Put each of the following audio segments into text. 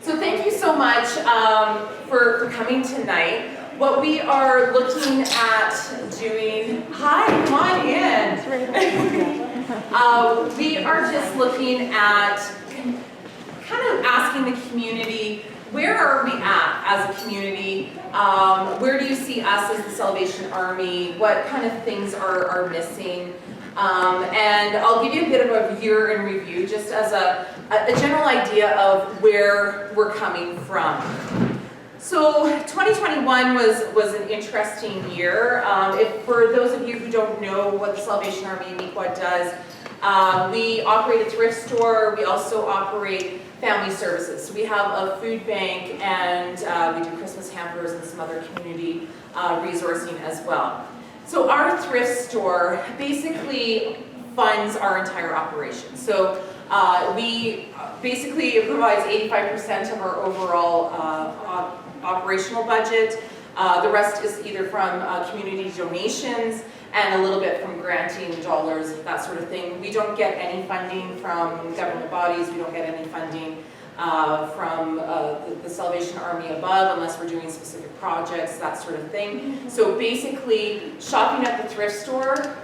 So thank you so much for coming tonight. What we are looking at doing, hi, come on in. We are just looking at kind of asking the community, where are we at as a community? Where do you see us as the Salvation Army? What kind of things are missing? And I'll give you a bit of a year in review, just as a general idea of where we're coming from. So 2021 was an interesting year. For those of you who don't know what the Salvation Army in Neepawa does, we operate a thrift store. We also operate family services. So we have a food bank, and we do Christmas hampers and some other community resourcing as well. So our thrift store basically funds our entire operation. So it provides 85% of our overall operational budget. The rest is either from community donations and a little bit from granting dollars, that sort of thing. We don't get any funding from government bodies. We don't get any funding from the Salvation Army above unless we're doing specific projects, that sort of thing. So basically, shopping at the thrift store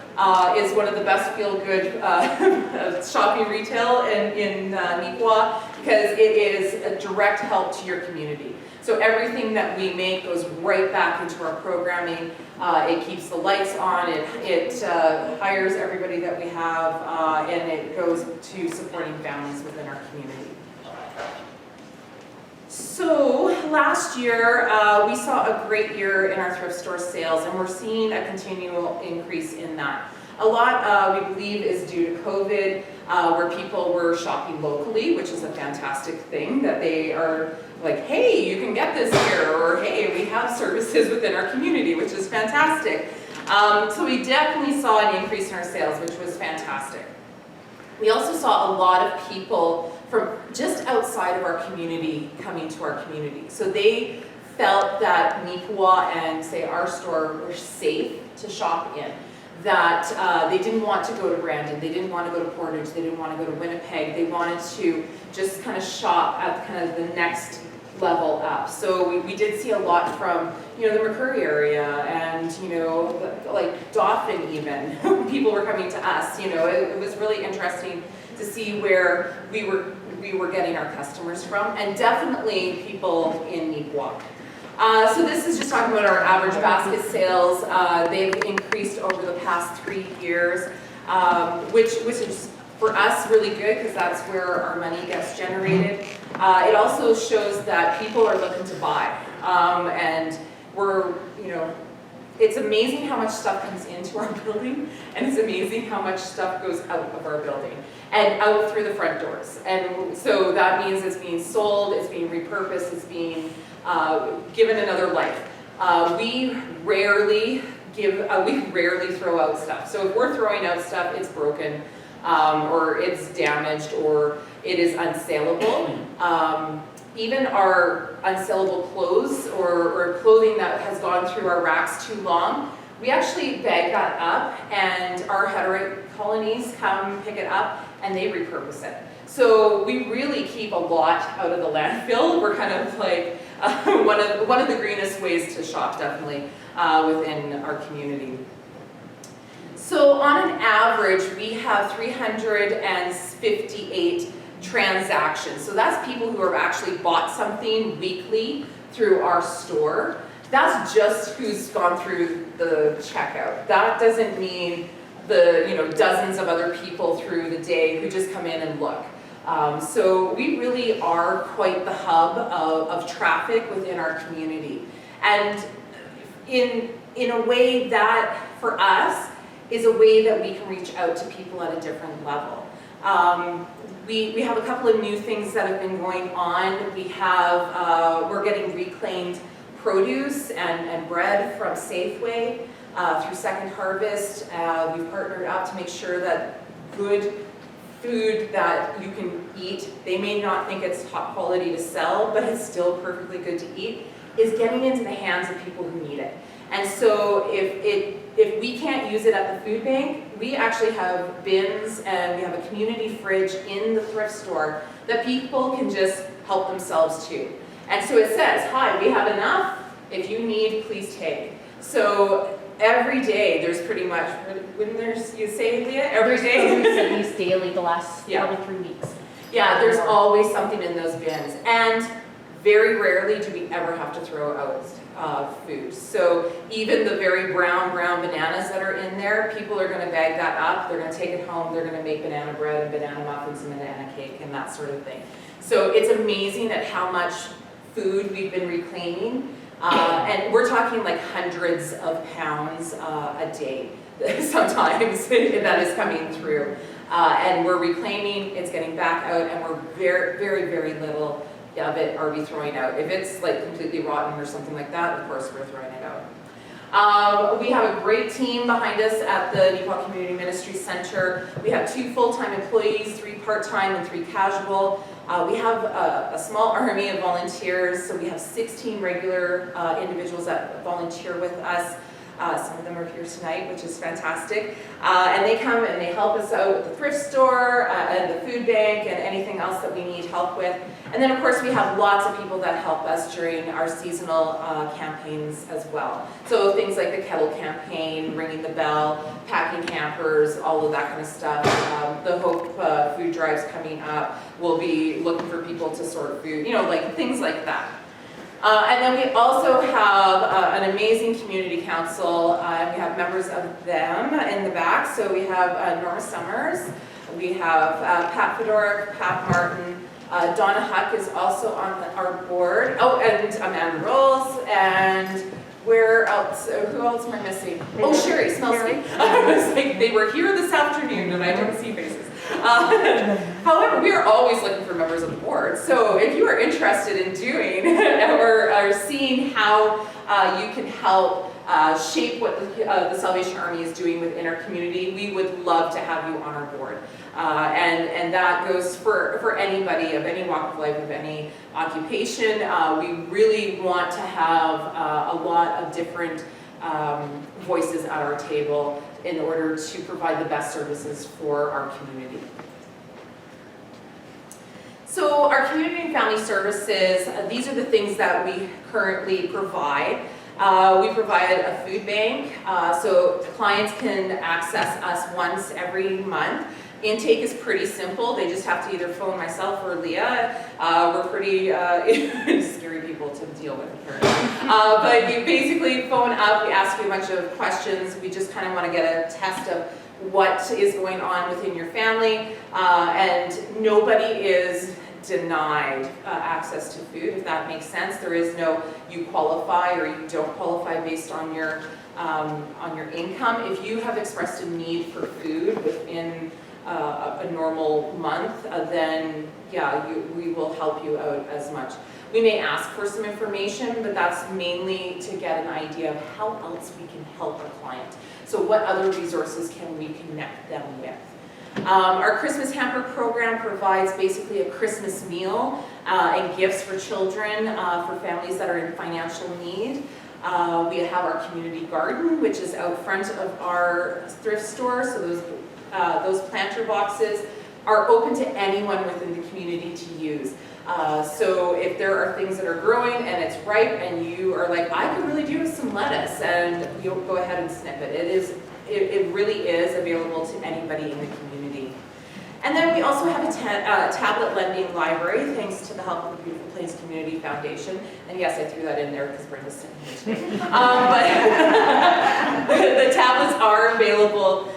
is one of the best feel-good shopping retail in Neepawa, because it is a direct help to your community. So everything that we make goes right back into our programming. It keeps the lights on, it hires everybody that we have, and it goes to supporting families within our community. So last year, we saw a great year in our thrift store sales, and we're seeing a continual increase in that. A lot, we believe, is due to COVID, where people were shopping locally, which is a fantastic thing, that they are like, hey, you can get this here, or hey, we have services within our community, which is fantastic. So we definitely saw an increase in our sales, which was fantastic. We also saw a lot of people from just outside of our community coming to our community. So they felt that Neepawa and, say, our store were safe to shop in. That they didn't want to go to Brandon, they didn't want to go to Portage, they didn't want to go to Winnipeg. They wanted to just kind of shop at kind of the next level up. So we did see a lot from, the McCurry area and, like Dauphin even. People were coming to us, it was really interesting to see where we were getting our customers from, and definitely people in Neepawa. So this is just talking about our average basket sales. They've increased over the past 3 years, which is for us really good, because that's where our money gets generated. It also shows that people are looking to buy, and it's amazing how much stuff comes into our building, and it's amazing how much stuff goes out of our building and out through the front doors. And so that means it's being sold, it's being repurposed, it's being given another life. We rarely throw out stuff. So if we're throwing out stuff, it's broken, or it's damaged, or it is unsaleable. Even our unsaleable clothes or clothing that has gone through our racks too long, we actually bag that up, and our Hutterite colonies come pick it up and they repurpose it. So we really keep a lot out of the landfill. We're kind of like one of the greenest ways to shop, definitely, within our community. So on an average, we have 358 transactions. So that's people who have actually bought something weekly through our store. That's just who's gone through the checkout. That doesn't mean the dozens of other people through the day who just come in and look. So we really are quite the hub of traffic within our community. And in a way that, for us, is a way that we can reach out to people at a different level. We have a couple of new things that have been going on. We're getting reclaimed produce and bread from Safeway through Second Harvest. We've partnered up to make sure that good food that you can eat, they may not think it's top quality to sell, but it's still perfectly good to eat, is getting into the hands of people who need it. And so if we can't use it at the food bank, we actually have bins, and we have a community fridge in the thrift store that people can just help themselves too. And so it says, hi, we have enough. If you need, please take. So every day there's pretty much, wouldn't you say, Leah? Every day? There's at least daily the last probably 3 weeks. Yeah, there's always something in those bins. And very rarely do we ever have to throw out food. So even the very brown bananas that are in there, people are gonna bag that up, they're gonna take it home, they're gonna make banana bread and banana muffins and banana cake and that sort of thing. So it's amazing at how much food we've been reclaiming. And we're talking like hundreds of pounds a day sometimes that is coming through. And we're reclaiming, it's getting back out, and we're very little of it are we throwing out. If it's like completely rotten or something like that, of course we're throwing it out. We have a great team behind us at the Neepawa Community Ministries Center. We have 2 full-time employees, 3 part-time and 3 casual. We have a small army of volunteers, so we have 16 regular individuals that volunteer with us. Some of them are here tonight, which is fantastic. And they come and they help us out with the thrift store and the food bank and anything else that we need help with. And then of course we have lots of people that help us during our seasonal campaigns as well. So things like the kettle campaign, ringing the bell, packing hampers, all of that kind of stuff. The Hope food drives coming up. We'll be looking for people to sort food, like things like that. And then we also have an amazing community council, and we have members of them in the back. So we have Norma Summers, we have Pat Fedoruk, Pat Martin, Donna Huck is also on our board. Oh, and Amanda Rolls, and where else? Who else am I missing? Oh, Sherry Smelsky. I was like, they were here this afternoon and I don't see faces. However, we are always looking for members of the board. So if you are interested in doing or are seeing how you can help shape what the Salvation Army is doing within our community, we would love to have you on our board. And that goes for anybody of any walk of life, of any occupation. We really want to have a lot of different voices at our table in order to provide the best services for our community. So our community and family services, these are the things that we currently provide. We provide a food bank, so clients can access us once every month. Intake is pretty simple. They just have to either phone myself or Leah. We're pretty scary people to deal with, apparently. But you basically phone up, we ask you a bunch of questions. We just kind of want to get a test of what is going on within your family. And nobody is denied access to food, if that makes sense. There is no you qualify or you don't qualify based on your income. If you have expressed a need for food within a normal month, then yeah, we will help you out as much. We may ask for some information, but that's mainly to get an idea of how else we can help a client. So what other resources can we connect them with? Our Christmas hamper program provides basically a Christmas meal and gifts for children, for families that are in financial need. We have our community garden, which is out front of our thrift store, so those planter boxes are open to anyone within the community to use. So if there are things that are growing and it's ripe and you are like, I could really do with some lettuce, and you'll go ahead and snip it. It really is available to anybody in the community. And then we also have a tablet lending library, thanks to the help of the Beautiful Plains Community Foundation. And yes, I threw that in there because Brenda's sitting here today. But the tablets are available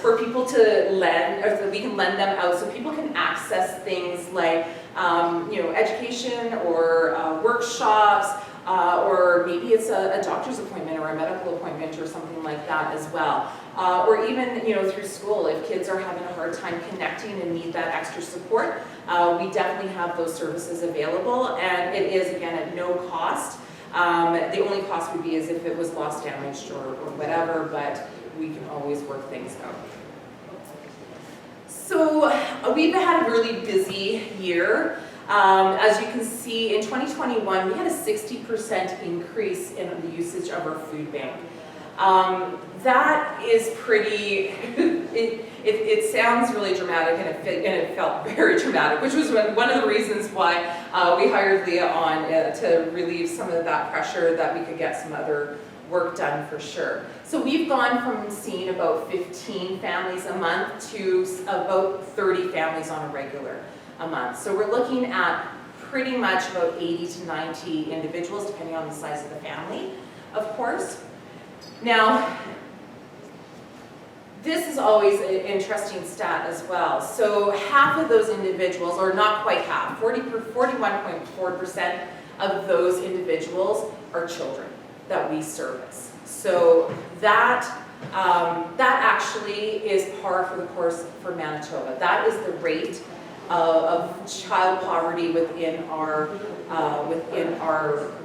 for people to lend, or so we can lend them out, so people can access things like education or workshops, or maybe it's a doctor's appointment or a medical appointment or something like that as well. Or even through school, if kids are having a hard time connecting and need that extra support, we definitely have those services available, and it is again at no cost. The only cost would be as if it was lost, damaged, or whatever, but we can always work things out. So we've had a really busy year. As you can see, in 2021, we had a 60% increase in the usage of our food bank. That is pretty it sounds really dramatic, and it felt very dramatic, which was one of the reasons why we hired Leah on to relieve some of that pressure, that we could get some other work done for sure. So we've gone from seeing about 15 families a month to about 30 families on a regular a month. So we're looking at pretty much about 80 to 90 individuals, depending on the size of the family, of course. Now, this is always an interesting stat as well. So half of those individuals, or not quite half, 41.4% of those individuals are children that we service. So that actually is par for the course for Manitoba. That is the rate of child poverty within our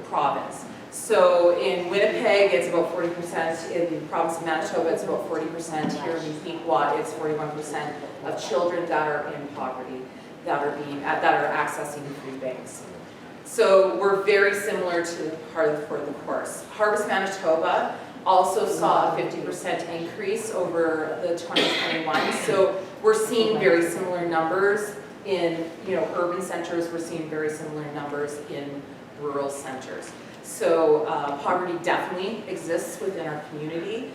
province. So in Winnipeg, it's about 40%. In the province of Manitoba, it's about 40%. Here in Neepawa, it's 41% of children that are in poverty that are accessing food banks. So we're very similar to par for the course. Harvest Manitoba also saw a 50% increase over the 2021. So we're seeing very similar numbers in urban centers. We're seeing very similar numbers in rural centers. So poverty definitely exists within our community.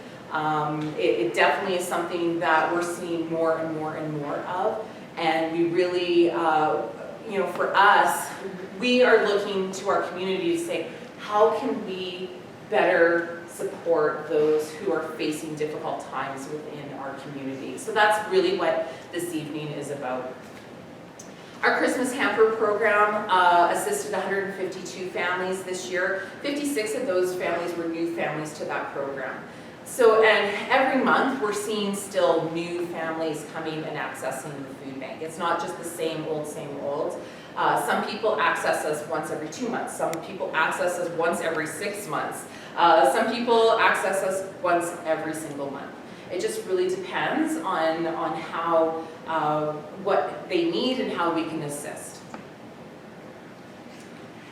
It definitely is something that we're seeing more and more and more of. And we really, for us, we are looking to our community to say, how can we better support those who are facing difficult times within our community? So that's really what this evening is about. Our Christmas hamper program assisted 152 families this year. 56 of those families were new families to that program. So, and every month we're seeing still new families coming and accessing the food bank. It's not just the same old, same old. Some people access us once every 2 months. Some people access us once every 6 months. Some people access us once every single month. It just really depends on how, what they need and how we can assist.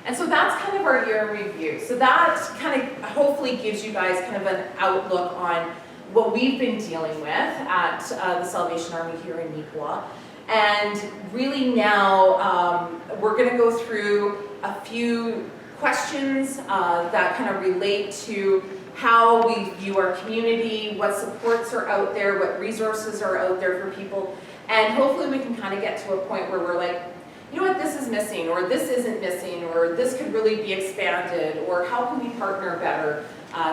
And so that's kind of our year in review. So that kind of hopefully gives you guys kind of an outlook on what we've been dealing with at the Salvation Army here in Neepawa. And really now we're going to go through a few questions that kind of relate to how we view our community, what supports are out there, what resources are out there for people, and hopefully we can kind of get to a point where we're like, you know what, this is missing, or this isn't missing, or this could really be expanded, or how can we partner better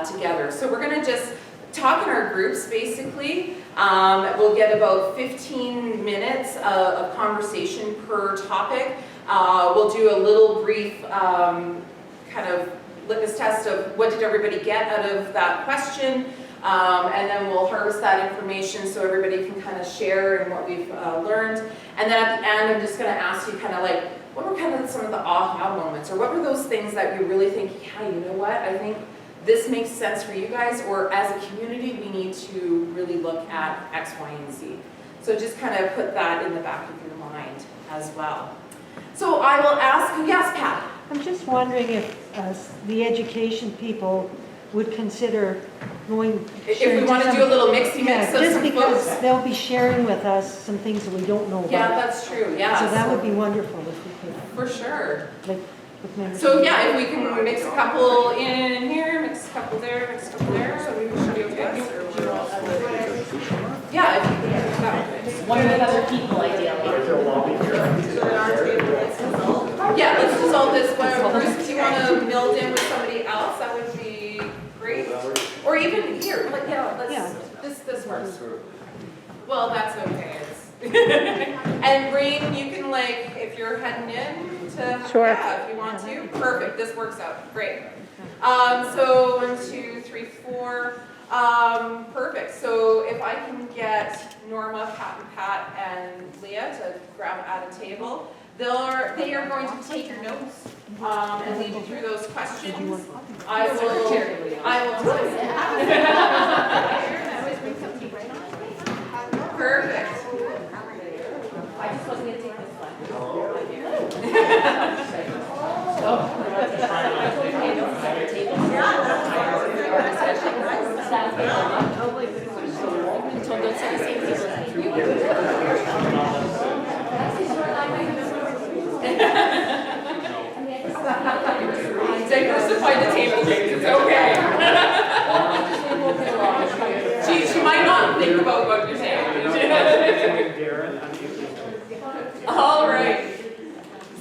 together. So we're going to just talk in our groups, basically. We'll get about 15 minutes of conversation per topic. We'll do a little brief kind of litmus test of what did everybody get out of that question, and then we'll harvest that information so everybody can kind of share in what we've learned. And then at the end, I'm just going to ask you kind of like, what were kind of some of the aha moments, or what were those things that you really think, yeah, you know what, I think this makes sense for you guys, or as a community, we need to really look at X, Y, and Z. So just kind of put that in the back of your mind as well. So I will ask, yes, Pat? I'm just wondering if the education people would consider going. If we want to do a little mixy mix of just some because folks. they'll be sharing with us some things that we don't know about. Yeah, that's true, yeah. So that would be wonderful if we could. For sure. Like, with members. So yeah, if we can mix a couple in here, mix a couple there, mix a couple there, so we should be okay. Yeah, if you can. One with other people, ideally. Yeah, let's dissolve this. Bruce, if you want to meld in with somebody else, that would be great. Or even here, like, this works. Well, that's okay. And Rain, you can like, if you're heading in to, sure. Yeah, if you want to. Perfect, this works out, great. So 1, 2, 3, 4. Perfect, so if I can get Norma, Pat, and Leah to grab at a table. They are going to take your notes and lead you through those questions. I will Perfect. I just wasn't going to take this one. not think about what you're saying. All right.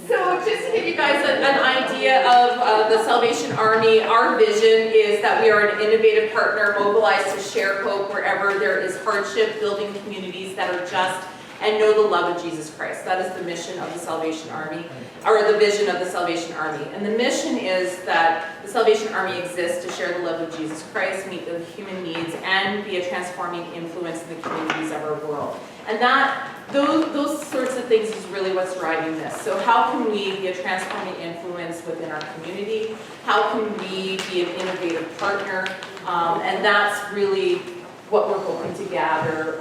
So just to give you guys an idea of the Salvation Army, our vision is that we are an innovative partner mobilized to share hope wherever there is hardship, building communities that are just and know the love of Jesus Christ. That is the mission of the Salvation Army, or the vision of the Salvation Army. And the mission is that the Salvation Army exists to share the love of Jesus Christ, meet the human needs, and be a transforming influence in the communities of our world. And those sorts of things is really what's driving this. So how can we be a transforming influence within our community? How can we be an innovative partner? And that's really what we're hoping to gather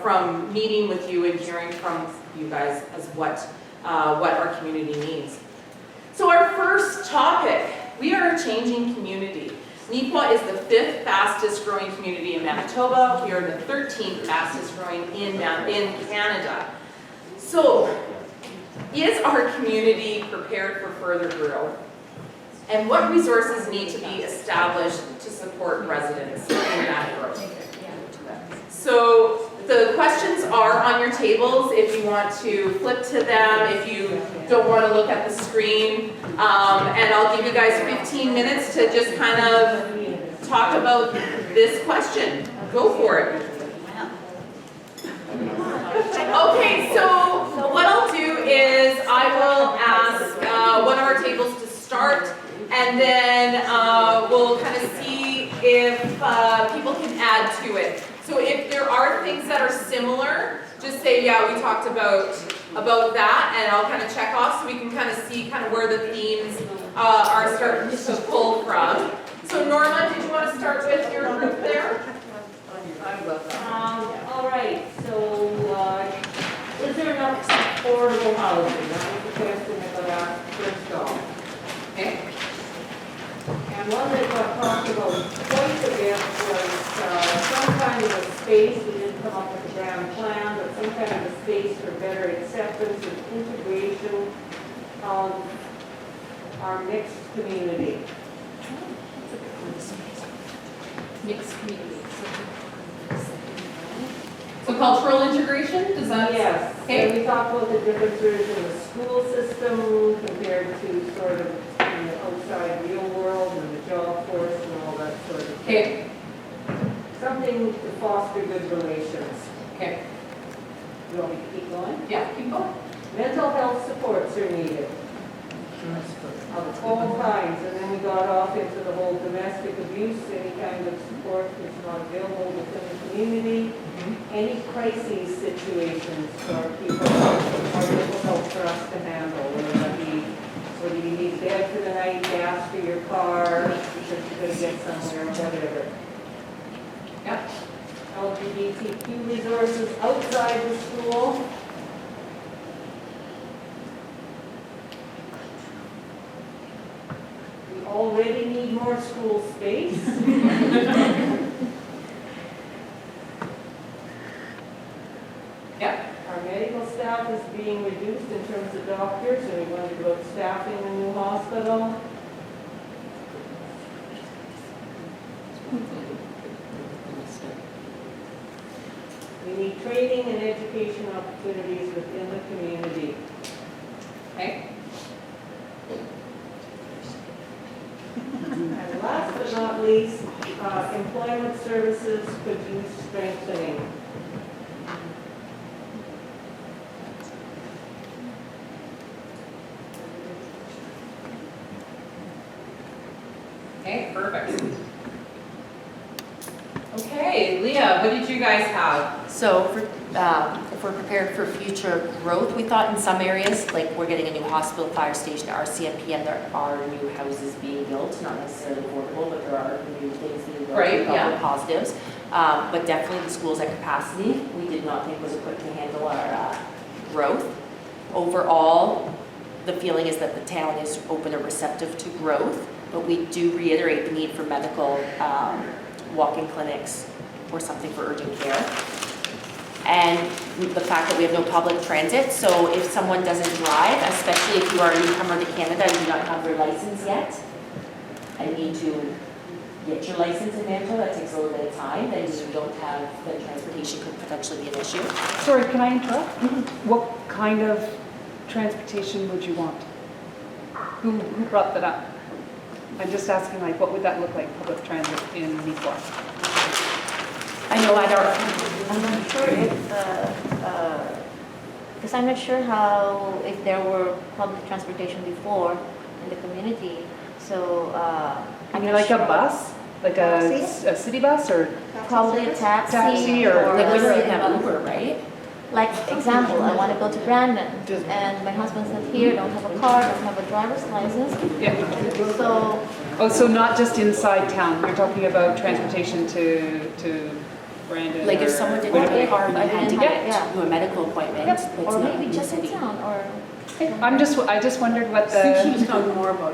from meeting with you and hearing from you guys as what our community needs. So our first topic, we are a changing community. Neepawa is the 5th fastest growing community in Manitoba. We are the 13th fastest growing in Canada. So, is our community prepared for further growth? And what resources need to be established to support residents in that growth? So, the questions are on your tables if you want to flip to them, if you don't want to look at the screen. And I'll give you guys 15 minutes to just kind of talk about this question. Go for it. Okay, so what I'll do is I will ask one of our tables to start, and then we'll kind of see if people can add to it. So if there are things that are similar, just say, yeah, we talked about that, and I'll kind of check off so we can kind of see kind of where the themes are starting to pull from. So Norma, did you want to start with your group there? All right, so is there enough affordable housing? That was the question that got asked first off. Okay. And one that got talked about quite a bit was some kind of a space, we didn't come up with a grand plan, but some kind of a space for better acceptance and integration of our mixed community. Mixed communities. So cultural integration, does that? Yes. Okay. And we talked about the differences in the school system compared to sort of in the outside real world and the job force and all that sort of thing. Okay. Something to foster good relations. Okay. You want me to keep going? Yeah, keep going. Mental health supports are needed of all kinds, and then we got off into the whole domestic abuse, any kind of support that's not available within the community, any crises situations for people are difficult for us to handle, whether you need bed for the night, gas for your car, because you're going to get somewhere, whatever. Yep. LGBTQ resources outside the school. We already need more school space. Yep. Our medical staff is being reduced in terms of doctors, and we wondered about staffing the new hospital. We need training and education opportunities within the community. Okay. And last but not least, employment services could use strengthening. Okay, perfect. Okay, Leah, what did you guys have? So if we're prepared for future growth, we thought in some areas, like we're getting a new hospital, fire station, RCMP, and there are new houses being built, not necessarily affordable, but there are new things being built. Right, We thought yeah. were positives. But definitely the schools at capacity, we did not think was equipped to handle our growth. Overall, the feeling is that the town is open and receptive to growth, but we do reiterate the need for medical walk-in clinics or something for urgent care. And the fact that we have no public transit, so if someone doesn't drive, especially if you are a newcomer to Canada and do not have your license yet, and need to get your license in Manitoba, that takes a little bit of time, then you don't have, then transportation could potentially be an issue. Sorry, can I interrupt? What kind of transportation would you want? Who brought that up? I'm just asking, like, what would that look like, public transit in Neepawa? I know at our, I'm not sure if, because I'm not sure how, if there were public transportation before in the community, so, I I'm mean, not like sure. a bus, like a city bus, or Probably a taxi. Taxi or- like, we don't have Uber, right? Like, example, I want to go to Brandon, and my husband's not here, don't have a car, don't have a driver's license, yeah. so, Oh, so not just inside town. You're talking about transportation to Brandon. Like if or someone didn't Winnipeg? have a car, but had to Yeah. get Yeah. to a medical appointment, Yep. it's or not maybe in the just in city. town, or. I just wondered what I think she the, was talking more about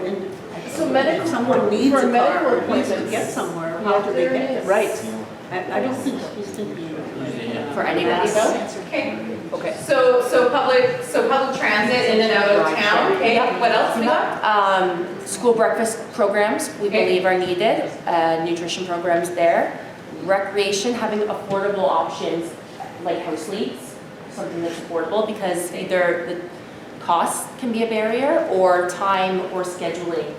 So medical, if someone needs for a medical car, needs to appointments. get somewhere, how do they there get is. there? right, I don't think she's thinking. For anybody else? Okay, okay. so public transit in and out of town, okay, what else we got? School breakfast programs, we Okay. believe are needed, nutrition programs there. Recreation, having affordable options like house leagues, something that's affordable, because either the cost can be a barrier or time or scheduling.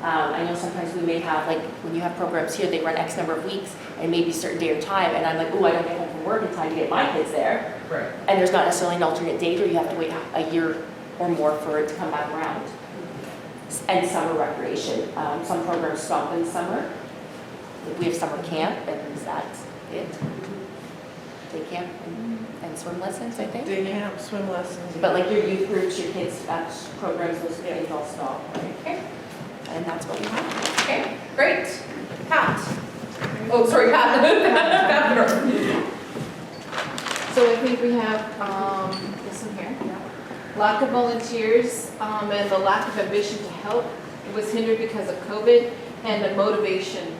I know sometimes we may have, like, when you have programs here, they run X number of weeks and maybe a certain day or time, and I'm like, oh, I don't get home from work in time to get my kids there. Right. And there's not necessarily an alternate date, or you have to wait a year or more for it to come back around. And summer recreation, some programs stop in the summer. We have summer camp, and that's it. Day camp and swim lessons, I think. Day camp, swim lessons. But like your youth groups, your kids' programs, those things all stop. Okay, And that's what we have. okay, great. Pat? Oh, sorry, Pat. Pat. So I think we have, this one here. Lack of volunteers, and the lack of ambition to help. It was hindered because of COVID and the motivation.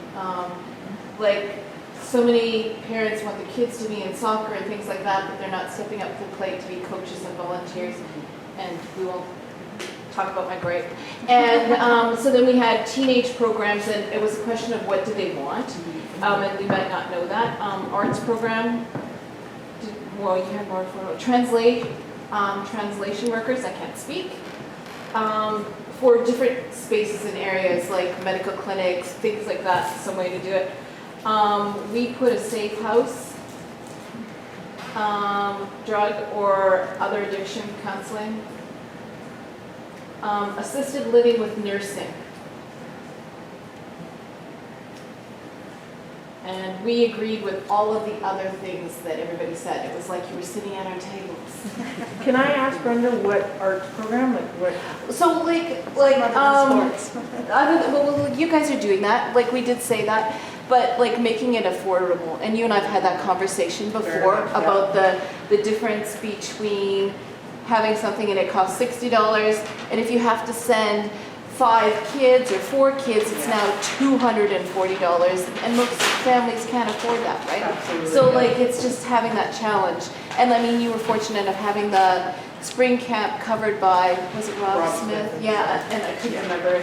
Like, so many parents want their kids to be in soccer and things like that, but they're not stepping up to the plate to be coaches and volunteers. And we won't talk about my gripe. And so then we had teenage programs, and it was a question of what do they want? And we might not know that. Arts program, well, you had more for translation workers, I can't speak, for different spaces and areas like medical clinics, things like that, some way to do it. We put a safe house, drug or other addiction counseling, assisted living with nursing. And we agreed with all of the other things that everybody said. It was like you were sitting at our tables. Can I ask Brenda what arts program, like what? So well, you guys are doing that, like we did say that, but like making it affordable. And you and I've had that conversation before enough, yeah. about the difference between having something and it costs $60, and if you have to send 5 kids or 4 kids, it's now $240, and most families can't afford that, right? Absolutely, So yeah. like, it's just having that challenge. And I mean, you were fortunate of having the spring camp covered by, was it Rob Smith? Yeah, and I couldn't remember.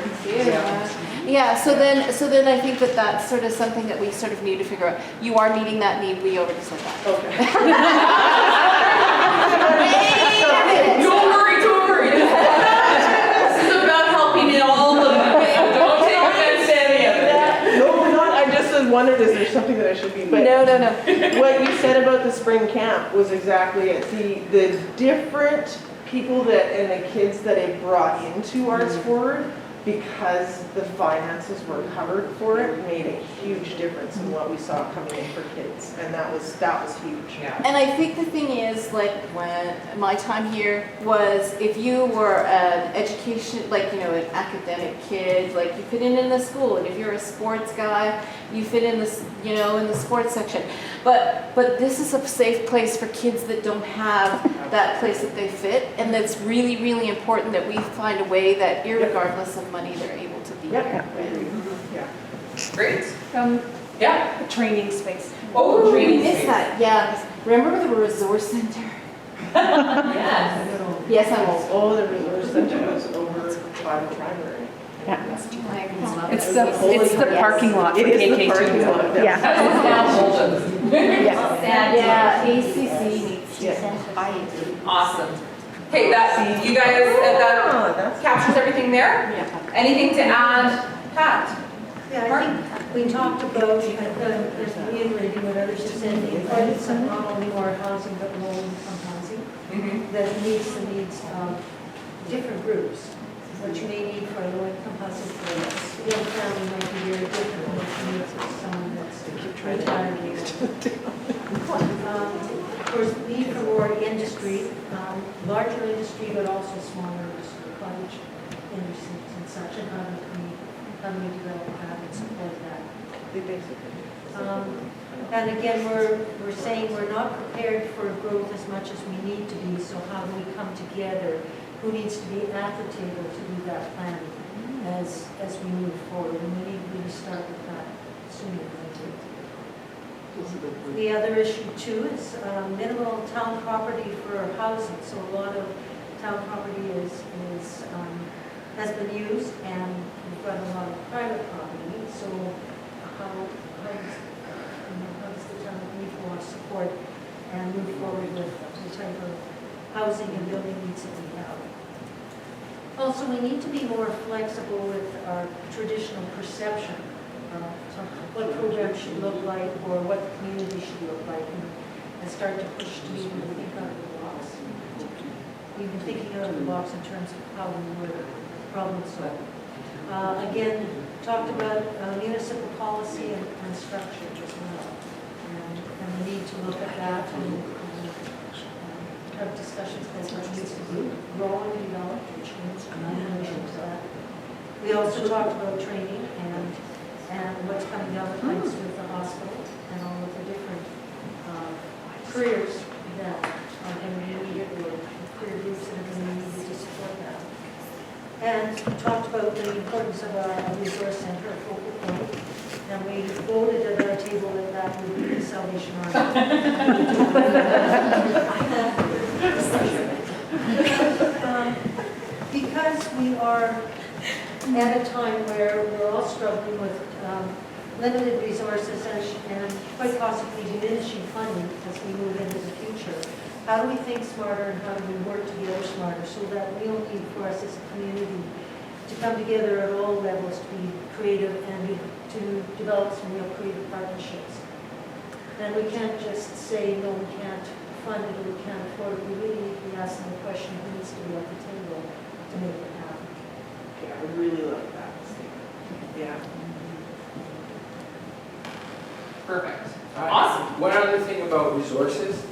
Yeah, so then I think that that's sort of something that we sort of need to figure out. You are meeting that need, we already said that. Don't worry. This is about helping in all of them. Don't take offense to any of it. No, we're not, I just wondered, is there something that I should be, but No. what you said about the spring camp was exactly it. The different people that, and the kids that it brought into Arts Forward, because the finances were covered for it, made a huge difference in what we saw coming in for kids, and that was huge. Yeah. And I think the thing is, like, when my time here was, if you were an education, like, you know, an academic kid, like, you fit in the school, and if you're a sports guy, you fit in this, you know, in the sports section. But this is a safe place for kids that don't have that place that they fit, and that's really, really important that we find a way that, irregardless of money, they're able to be Yep. here. Yeah. Great. Yeah. A training space. Oh, We training missed space. that, yeah. Remember the resource center? Yes. Yes, I was. Oh, the resource center was over by the library. It's the parking lot for It is the KK2. parking lot. Yeah. Yeah, ACC needs to Yeah. send us. Awesome. Okay, that, you guys, that captures everything there? Yeah. Anything to add, Pat? Yeah, I think we talked about, just reiterating what others have said, the importance of not only more housing, but low income housing, that meets the needs of different groups. What you may need for a low income housing for a young family might be very different than what you need for someone that's retired. Of course, need for more industry, larger industry, but also smaller industry, cottage industries and such, and how do we develop that and support that. And again, we're saying we're not prepared for growth as much as we need to be, so how do we come together? Who needs to be at the table to do that planning as we move forward? And we need to really start with that sooner than later. The other issue too is minimal town property for housing. So a lot of town property has been used, and we've got a lot of private property. So how does the town of Neepawa support and move forward with the type of housing and building needs that we have? Also, we need to be more flexible with our traditional perception of what programs should look like or what the community should look like, and start to push to even think out of the box. Even thinking out of the box in terms of how we would problem solve. Again, talked about municipal policy and structure as well, and the need to look at that and have discussions about what needs to be grown and developed, which means that. We also talked about training and what's coming down the pipes with the hospital and all of the different careers that are going to be needed, or career groups that are going to be needed to support that. And talked about the importance of our resource center, a focal point. And we voted at our table that would be the Salvation Army. Because we are at a time where we're all struggling with limited resources and quite possibly diminishing funding as we move into the future, how do we think smarter and how do we work together smarter so that real need for us as a community to come together at all levels to be creative and to develop some real creative partnerships? And we can't just say, no, we can't fund it or we can't afford it. We really need to be asking the question, who needs to be at the table to make it happen? Yeah, I really like that. Yeah. Perfect. Awesome. One other thing about resources,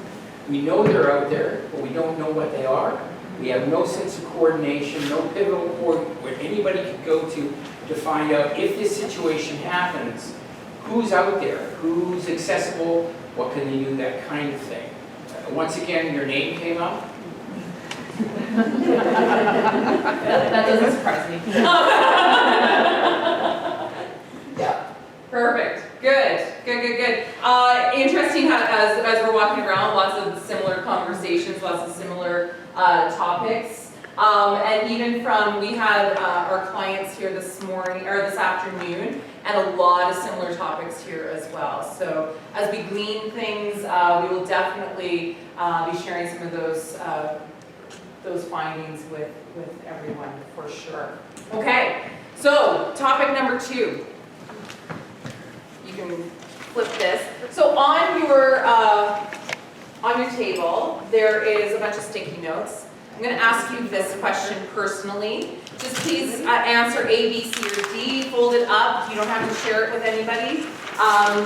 we know they're out there, but we don't know what they are. We have no sense of coordination, no pivotal point where anybody could go to find out if this situation happens, who's out there, who's accessible, what can they do, that kind of thing. Once again, your name came up. That doesn't surprise me. Yeah, perfect. Good. Interesting how, as we're walking around, lots of similar conversations, lots of similar topics. And even we had our clients here this morning, or this afternoon, and a lot of similar topics here as well. So as we glean things, we will definitely be sharing some of those findings with everyone for sure. Okay, so topic number 2. You can flip this. So on your table, there is a bunch of sticky notes. I'm going to ask you this question personally. Just please answer A, B, C, or D. Fold it up. You don't have to share it with anybody. And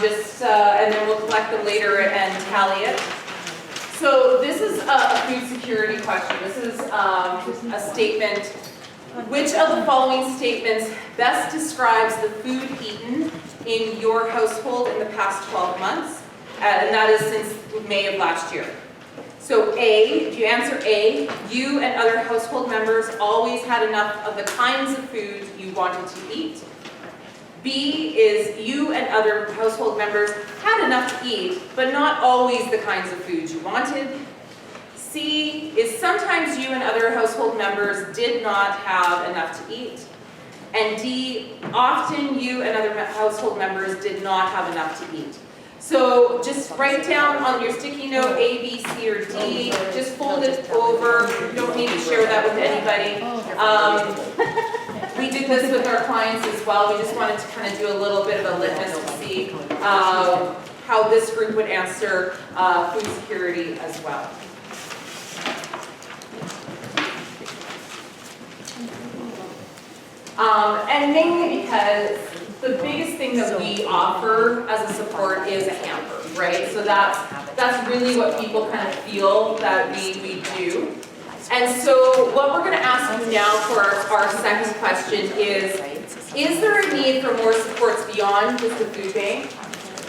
then we'll collect them later and tally it. So this is a food security question. This is a statement. Which of the following statements best describes the food eaten in your household in the past 12 months? And that is since May of last year. So A, if you answer A, you and other household members always had enough of the kinds of foods you wanted to eat. B is you and other household members had enough to eat, but not always the kinds of foods you wanted. C is sometimes you and other household members did not have enough to eat. And D, often you and other household members did not have enough to eat. So just write down on your sticky note A, B, C, or D, just fold it over, you don't need to share that with anybody. We did this with our clients as well, we just wanted to kind of do a little bit of a litmus to see how this group would answer food security as well. And mainly because the biggest thing that we offer as a support is a hamper, right? So that's really what people kind of feel that we do. And so what we're going to ask you now for our second question is there a need for more supports beyond just the food bank?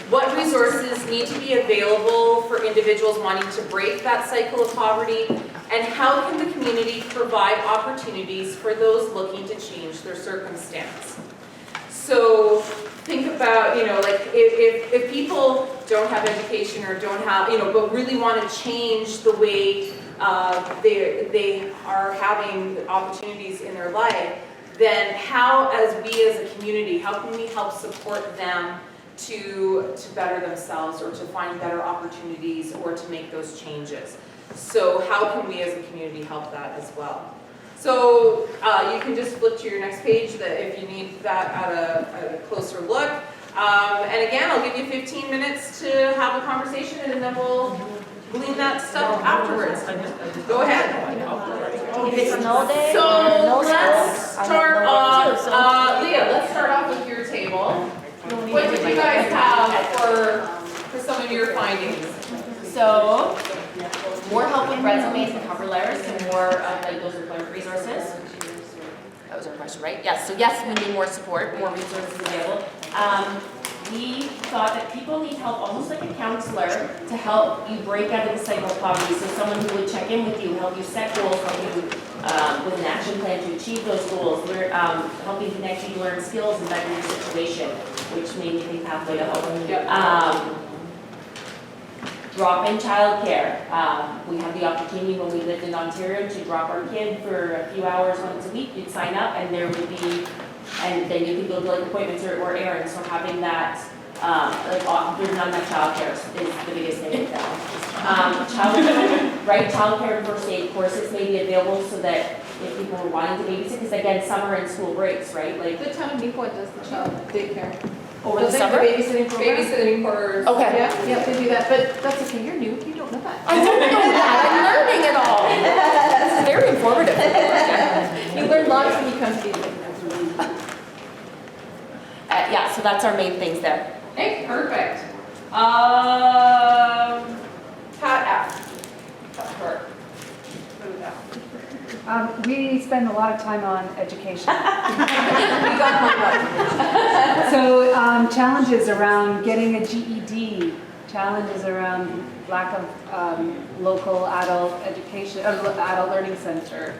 What resources need to be available for individuals wanting to break that cycle of poverty? And how can the community provide opportunities for those looking to change their circumstance? So think about, like if people don't have education or don't have, but really want to change the way they are having opportunities in their life, then how, as we as a community, how can we help support them to better themselves or to find better opportunities or to make those changes? So how can we as a community help that as well? So you can just flip to your next page if you need that at a closer look. And again, I'll give you 15 minutes to have a conversation and then we'll glean that stuff afterwards. Go ahead. If it's no day, So no let's support, start so- off, Leah, let's start off with your table. What did you guys have for some of your findings? So, more help with resumes and cover letters and more like those employment resources. That was our question, right? Yes, so yes, we need more support, more resources available. We thought that people need help, almost like a counselor, to help you break out of the cycle of poverty. So someone who would check in with you, help you set goals, help you with an action plan to achieve those goals. We're helping connect you to learn skills and better your situation, which made me think pathway to hope. Yep. Drop-in childcare. We had the opportunity when we lived in Ontario to drop our kid for a few hours once a week. You'd sign up and there would be, and then you could go to like appointments or errands. So having that, there's not enough childcare is the biggest thing with that. Childcare and first aid courses may be available so that if people were wanting to babysit, because again, summer and school breaks, right? Like The town of Neepawa does the child daycare. over the Does it, summer. babysitting program? Babysitting for. Okay. Yeah, they do that, but that's okay, you're new, you don't know that. I don't know that. I'm learning it all. This is very informative. You learn lots when you come to these. Yeah, so that's our main things there. Okay, perfect. Pat F. We spend a lot of time on education. We got homework. So challenges around getting a GED, challenges around lack of local adult education, adult learning center.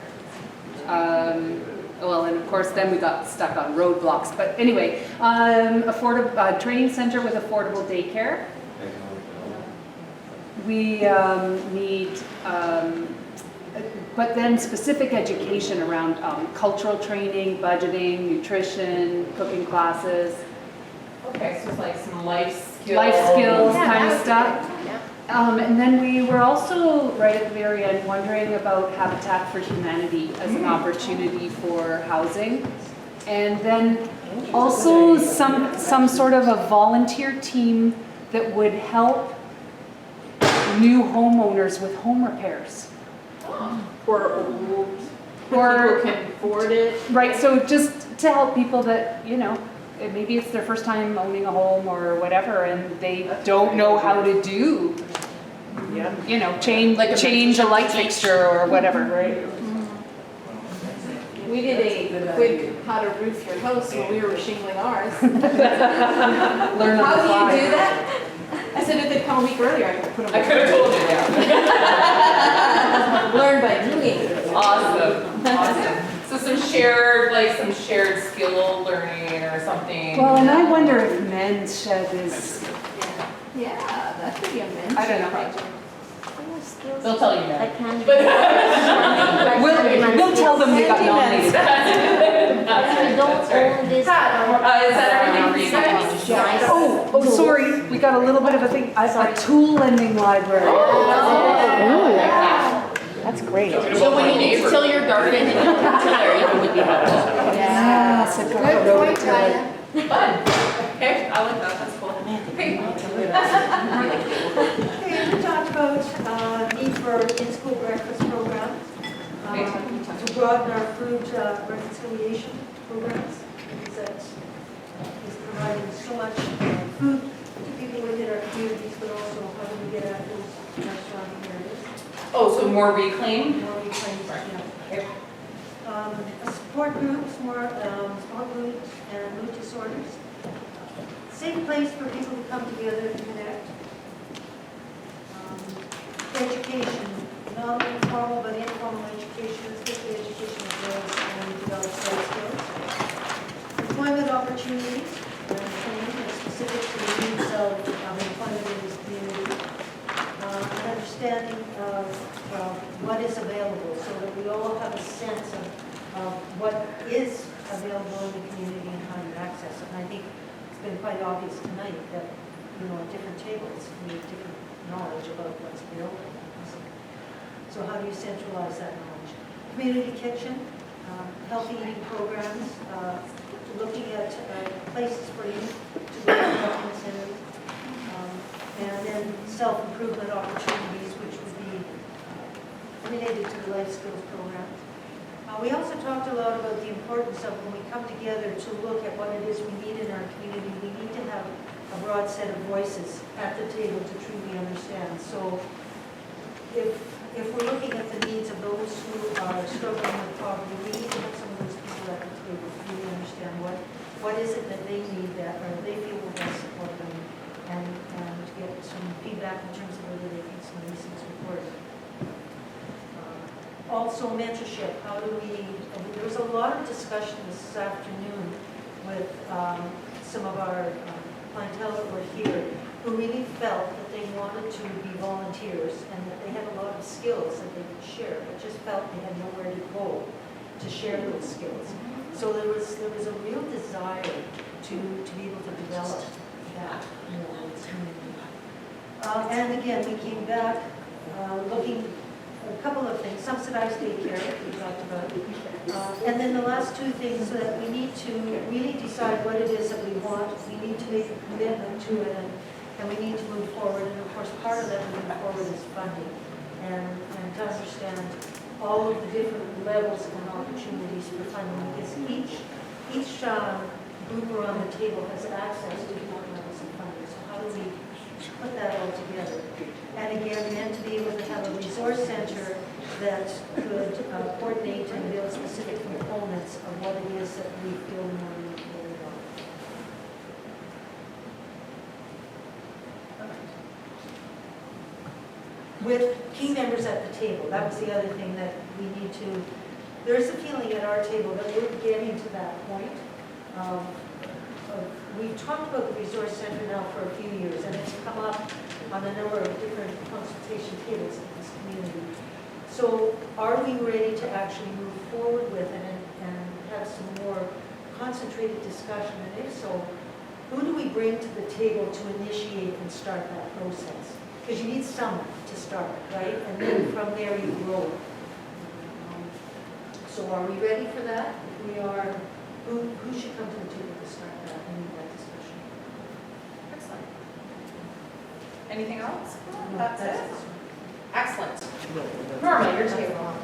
Well, and of course, then we got stuck on roadblocks. But anyway, affordable training center with affordable daycare. We need, but then specific education around cultural training, budgeting, nutrition, cooking classes, Okay, so it's like some life skills. kind of stuff. And then we were also, right at the very end, wondering about Habitat for Humanity as an opportunity for housing. And then also some sort of a volunteer team that would help new homeowners with home repairs. Or Or, people can afford it. right, so just to help people that, maybe it's their first time owning a home or whatever, and they don't know how to do, change a light fixture or whatever, right? We did a quick how to roof your house when we were shingling ours. Learn on How the do fly. you do that? I said if they'd come a week earlier, I could put them. I could have told you that. Learn by doing. Awesome. So some shared skill learning or something. Well, and I wonder if men's shed is, Yeah, that could be a men's I don't know. project. They'll tell you I that. can't. we'll tell them we got nominated. We don't own this. Is that everything for you guys? Nice. Oh, sorry, we got a little bit of a thing, a tool lending library. That's great. So when you till your garden and you can till there, it would be helpful. Yes, a Good point, Tyler. Fun. Okay, I like that, that's cool. Okay. Okay, we talked about need for in-school breakfast programs, to broaden our food reconciliation programs, because that is providing so much food to people within our communities, but also how do we get at those surrounding areas. Oh, so more reclaim? More reclaimed, yeah. A support groups, more small groups and mood disorders. Safe place for people to come together and connect. Education, not only formal but informal education, especially education as well as how we develop soft skills. Employment opportunities, training that's specific to the needs of employment in this community. An understanding of what is available so that we all have a sense of what is available in the community and how to access it. And I think it's been quite obvious tonight that, at different tables, we have different knowledge about what's available. So how do you centralize that knowledge? Community kitchen, healthy eating programs, looking at places for you to go to shopping centers, and then self-improvement opportunities, which would be related to the life skills program. We also talked a lot about the importance of when we come together to look at what it is we need in our community. We need to have a broad set of voices at the table to truly understand. So if we're looking at the needs of those who are struggling with poverty, we need to have some of those people at the table to really understand what is it that they need that or they feel will best support them, and get some feedback in terms of whether they think some of these things are important. Also mentorship, how do there was a lot of discussion this afternoon with some of our clientele that were here who really felt that they wanted to be volunteers and that they had a lot of skills that they could share, but just felt they had nowhere to go to share those skills. So there was a real desire to be able to develop that in this community. And again, we came back looking a couple of things, subsidized daycare, we talked about. And then the last two things that we need to really decide what it is that we want. We need to make a commitment to it, and we need to move forward. And of course, part of that moving forward is funding, and to understand all of the different levels and opportunities for funding, because each group around the table has access to different levels of funding. So how do we put that all together? And again, then to be able to have a resource center that could coordinate and build specific components of what it is that we feel we want to really want. With key members at the table, that was the other thing that we need to, there's a feeling at our table that we're getting to that point. We've talked about the resource center now for a few years, and it's come up on a number of different consultation tables in this community. So are we ready to actually move forward with it and have some more concentrated discussion? And if so, who do we bring to the table to initiate and start that process? Because you need someone to start, right? And then from there you grow. So are we ready for that? If we are, who should come to the table to start that and lead that discussion? Excellent. Anything else? No, That's it? it. Excellent. Norma, your table.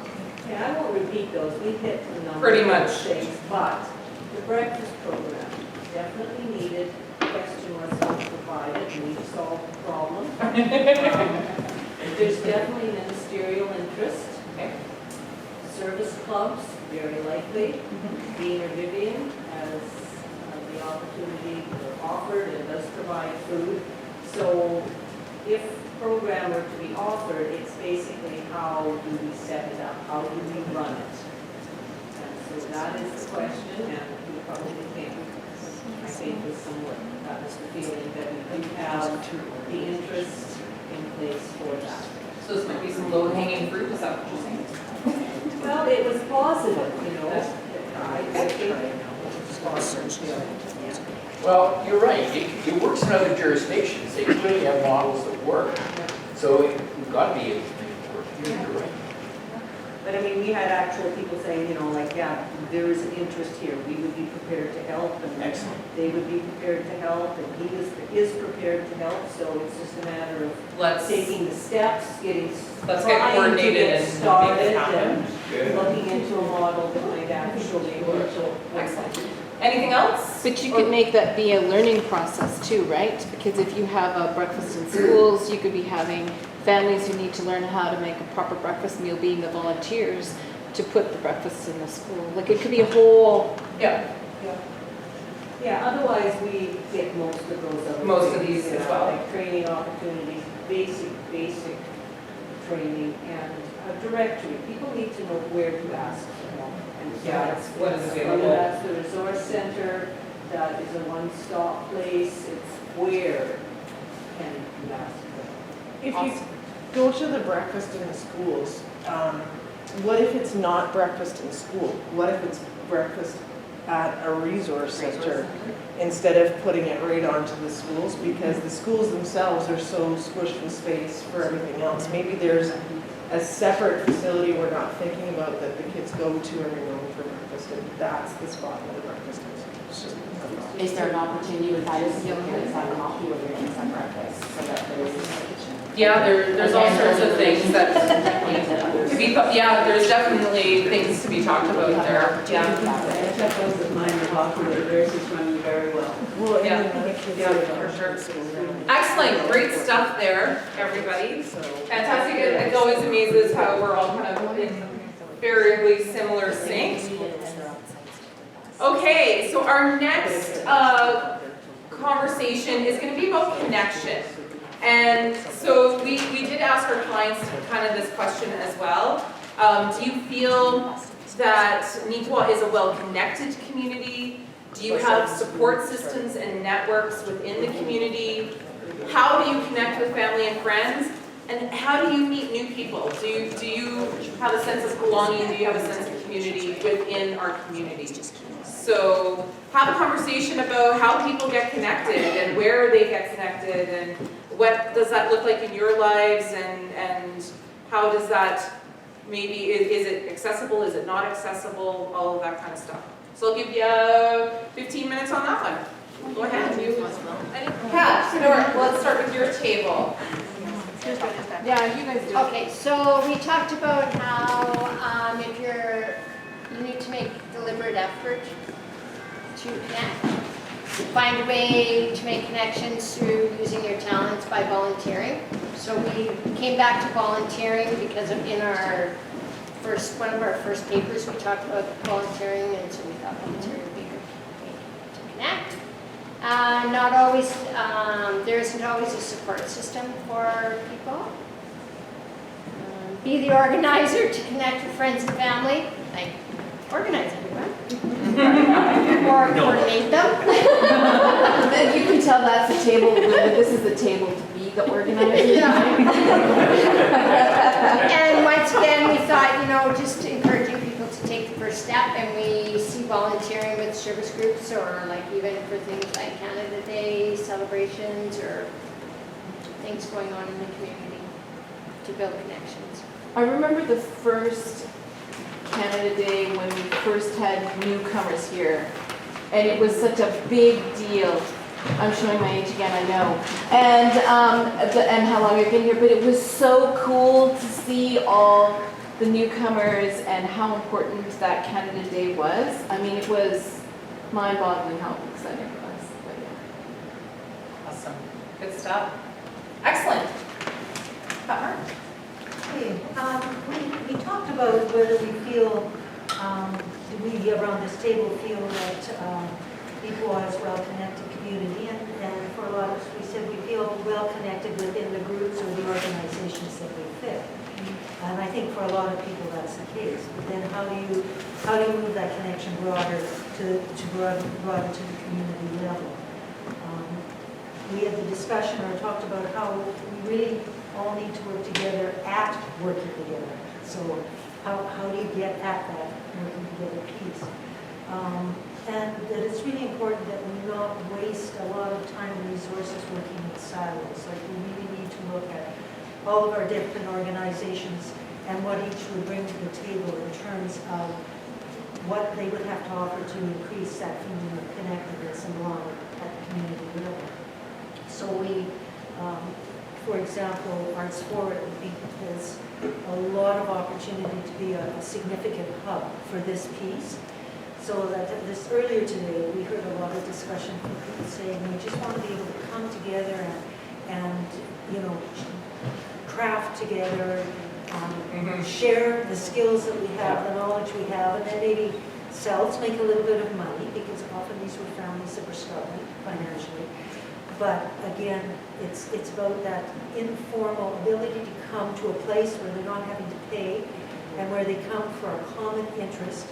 Yeah, I won't repeat those, we hit the numbers. Pretty much. Things, but the breakfast program definitely needed, question was provided, we solved the problem. There's definitely ministerial interest. Okay. Service clubs, very likely. Dean or Vivian has the opportunity or offered and does provide food. So if program were to be offered, it's basically how do we set it up? How do we run it? And so that is the question, and we probably came, I think, with some work. That was the feeling that we do have the interest in place for that. So this might be some low-hanging fruit, is that what you're saying? Well, it was positive, I think responsibility. Well, you're right, it works in other jurisdictions, they clearly have models that work, so we've got to be able to make it work, you're right. But I mean, we had actual people saying, you know, like, yeah, there is an interest here, we would be prepared to help, and Excellent. they would be prepared to help, and he is prepared to help, so it's just a matter of Let's taking the steps, getting, get trying to coordinated get and make started, it happen. and Good. looking into a model that might actually work. Excellent. Anything else? But you could make that be a learning process too, right? Because if you have a breakfast in schools, you could be having families who need to learn how to make a proper breakfast meal, being the volunteers, to put the breakfast in the school. Like, it could be a whole, Yeah, Yeah, otherwise we get most of those other Most of things, these you as know, well. like training opportunities, basic training, and a directory. People need to know where to ask for help. And so Yeah, that's- what is available. Whether that's the resource center, that is a one-stop place, it's where can you ask for help. If you go to the breakfast in the schools, what if it's not breakfast in school? What if it's breakfast at a resource center instead of putting it right onto the schools? Because the schools themselves are so squished in space for everything else. Maybe there's a separate facility we're not thinking about that the kids go to every morning for breakfast, and that's the spot where the breakfast is. It's just a thought. Is there an opportunity with that, is the parents have coffee with their kids at breakfast, so that there is. yeah, there's all sorts of things that to be, yeah, there's definitely things to be talked about there. Yeah. I check those at mine, the popular, theirs is running very well. Well, Yeah. yeah, for sure. Excellent, great stuff there, everybody. So. Fantastic, it always amazes how we're all kind of in variably similar sync. Okay, so our next conversation is going to be about connection. And so we did ask our clients kind of this question as well. Do you feel that Neepawa is a well-connected community? Do you have support systems and networks within the community? How do you connect with family and friends? And how do you meet new people? Do you have a sense of belonging? Do you have a sense of community within our community? So have a conversation about how people get connected and where they get connected and what does that look like in your lives and how does that maybe, is it accessible, is it not accessible, all of that kind of stuff. So I'll give you 15 minutes on that one. Go ahead. Pat, Nora, let's start with your table. yeah, you guys do it. Okay, so we talked about how if you need to make deliberate effort to connect, find a way to make connections through using your talents by volunteering. So we came back to volunteering because in one of our first papers, we talked about volunteering, and so we thought volunteering would be a good way to connect. Not always, there isn't always a support system for people. Be the organizer to connect with friends and family. Like, organize everyone. Or coordinate them. Then you can tell that's the table, this is the table to be the organizer. And once again, we thought, just encouraging people to take the first step, and we see volunteering with service groups, or like even for things like Canada Day celebrations, or things going on in the community to build connections. I remember the first Canada Day when we first had newcomers here, and it was such a big deal. I'm showing my age again, I know. And how long I've been here, but it was so cool to see all the newcomers and how important that Canada Day was. I mean, it was mind-boggling how exciting it was. But yeah. Awesome. Good stuff. Excellent. Pat, Okay, we talked about whether we feel, do we around this table feel that Neepawa is a well-connected community, and for a lot of us, we said we feel well-connected within the groups or the organizations that we fit. And I think for a lot of people that's the case. But then how do you move that connection broader broader to the community level? We had the discussion or talked about how we really all need to work together at working together. So how do you get at that working together piece? And that it's really important that we not waste a lot of time and resources working in silos. Like, we really need to look at all of our different organizations and what each would bring to the table in terms of what they would have to offer to increase that feeling of connectedness and belonging at the community level. So we, for example, Arts Forward, I think, has a lot of opportunity to be a significant hub for this piece. So that this earlier today, we heard a lot of discussion from people saying we just want to be able to come together and you know, craft together, share the skills that we have, the knowledge we have, and then maybe sell to make a little bit of money, because often these were families that were struggling financially. But again, it's about that informal ability to come to a place where they're not having to pay, and where they come for a common interest,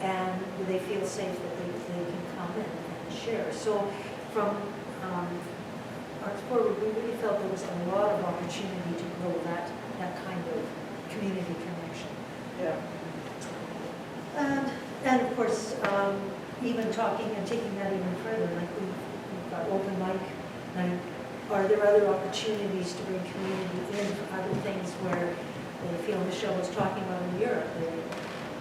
and they feel safe that they can come and share. So from Arts Forward, we really felt there was a lot of opportunity to grow that kind of community connection. Yeah. And of course, even talking and taking that even further, like we've got open mic night. Are there other opportunities to bring community in for other things where they feel Michelle was talking about in Europe?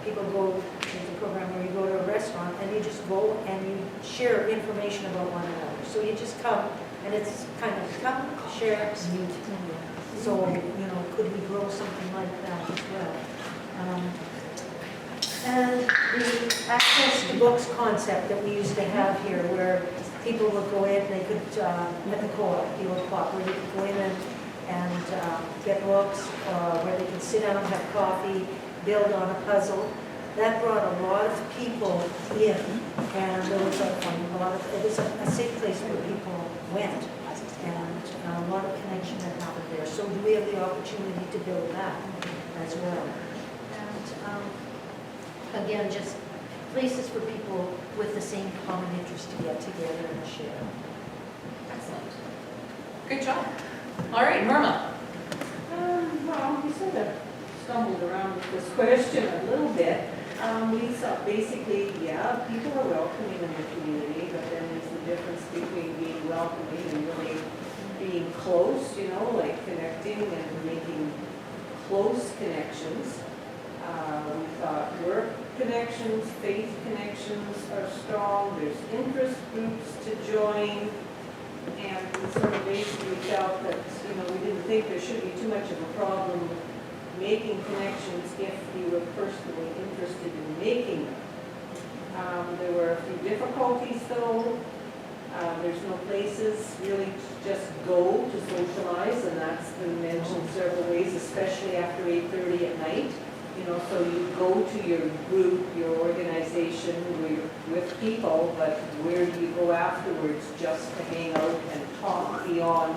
People go, there's a program where you go to a restaurant and you just go and you share information about one another. So you just come and it's kind of come, share, meet. So, you know, could we grow something like that as well? And the access to books concept that we used to have here, where people would go in, they could, at the co-op, the old co-op, where they could go in and get books, where they could sit down and have coffee, build on a puzzle. That brought a lot of people in, and there was it was a safe place where people went, and a lot of connection that happened there. So do we have the opportunity to build that as well? And again, just places for people with the same common interest to get together and share. Excellent. Good job. All right, Norma. Well, we sort of stumbled around with this question a little bit. We saw basically, yeah, people are welcoming in the community, but then there's the difference between being welcoming and really being close, you know, like connecting and making close connections. We thought work connections, faith connections are strong, there's interest groups to join, and we sort of basically felt that, you know, we didn't think there should be too much of a problem making connections if you were personally interested in making them. There were a few difficulties though. There's no places really to just go to socialize, and that's been mentioned several ways, especially after 8:30 at night. You know, so you go to your group, your organization, where you're with people, but where do you go afterwards just to hang out and talk beyond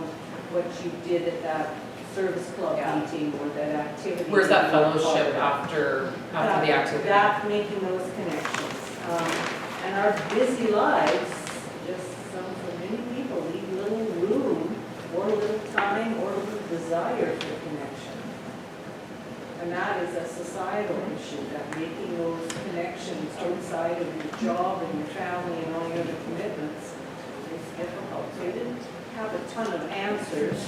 what you did at that service club meeting or that activity? Where's that fellowship after the activity? That, making those connections. And our busy lives, just for many people, leave little room or little time or little desire for connection. And that is a societal issue, that making those connections outside of your job and your family and all your other commitments is difficult. So I didn't have a ton of answers.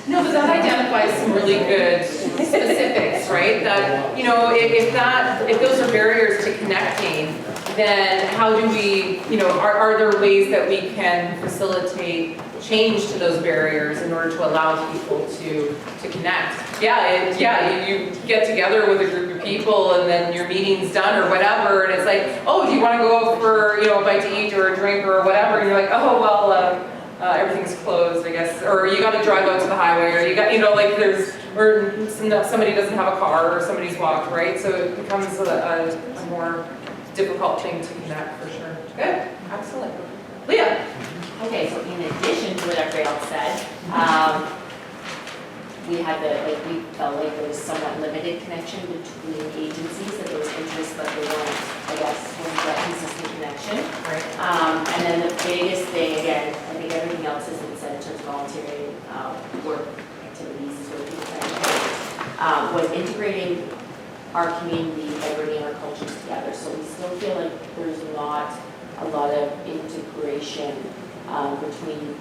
No, but that identifies some really good specifics, right? That, you know, if those are barriers to connecting, then how do we, you know, are there ways that we can facilitate change to those barriers in order to allow people to connect? You get together with a group of people and then your meeting's done or whatever, and it's like, oh, do you want to go out for, you know, a bite to eat or a drink or whatever? And you're like, oh, well, everything's closed, I guess, or you got to drive out to the highway, or you got, you know, like somebody doesn't have a car or somebody's walked, right? So it becomes a more difficult thing to connect for sure. Good, excellent. Leah. Okay, so in addition to what everybody else said, we had we felt like there was somewhat limited connection between agencies, that there was interest, but they weren't, I guess, wasn't that consistent connection. Right. And then the biggest thing, again, I think everything else has been said in terms of volunteering, work activities, is what people said, was integrating our community by bringing our cultures together. So we still feel like there's not a lot of integration between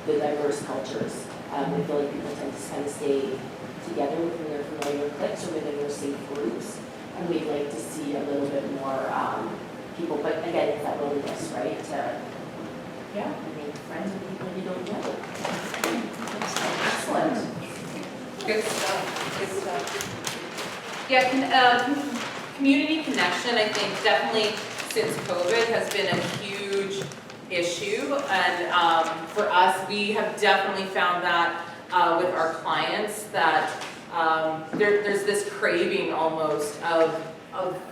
the diverse cultures. We feel like people tend to kind of stay together within their familiar cliques or within their safe groups. And we'd like to see a little bit more people, but again, it's that willingness, right? Make friends with people you don't know. Excellent. Good stuff, good stuff. Yeah, community connection, I think definitely since COVID has been a huge issue. And for us, we have definitely found that with our clients that there's this craving almost of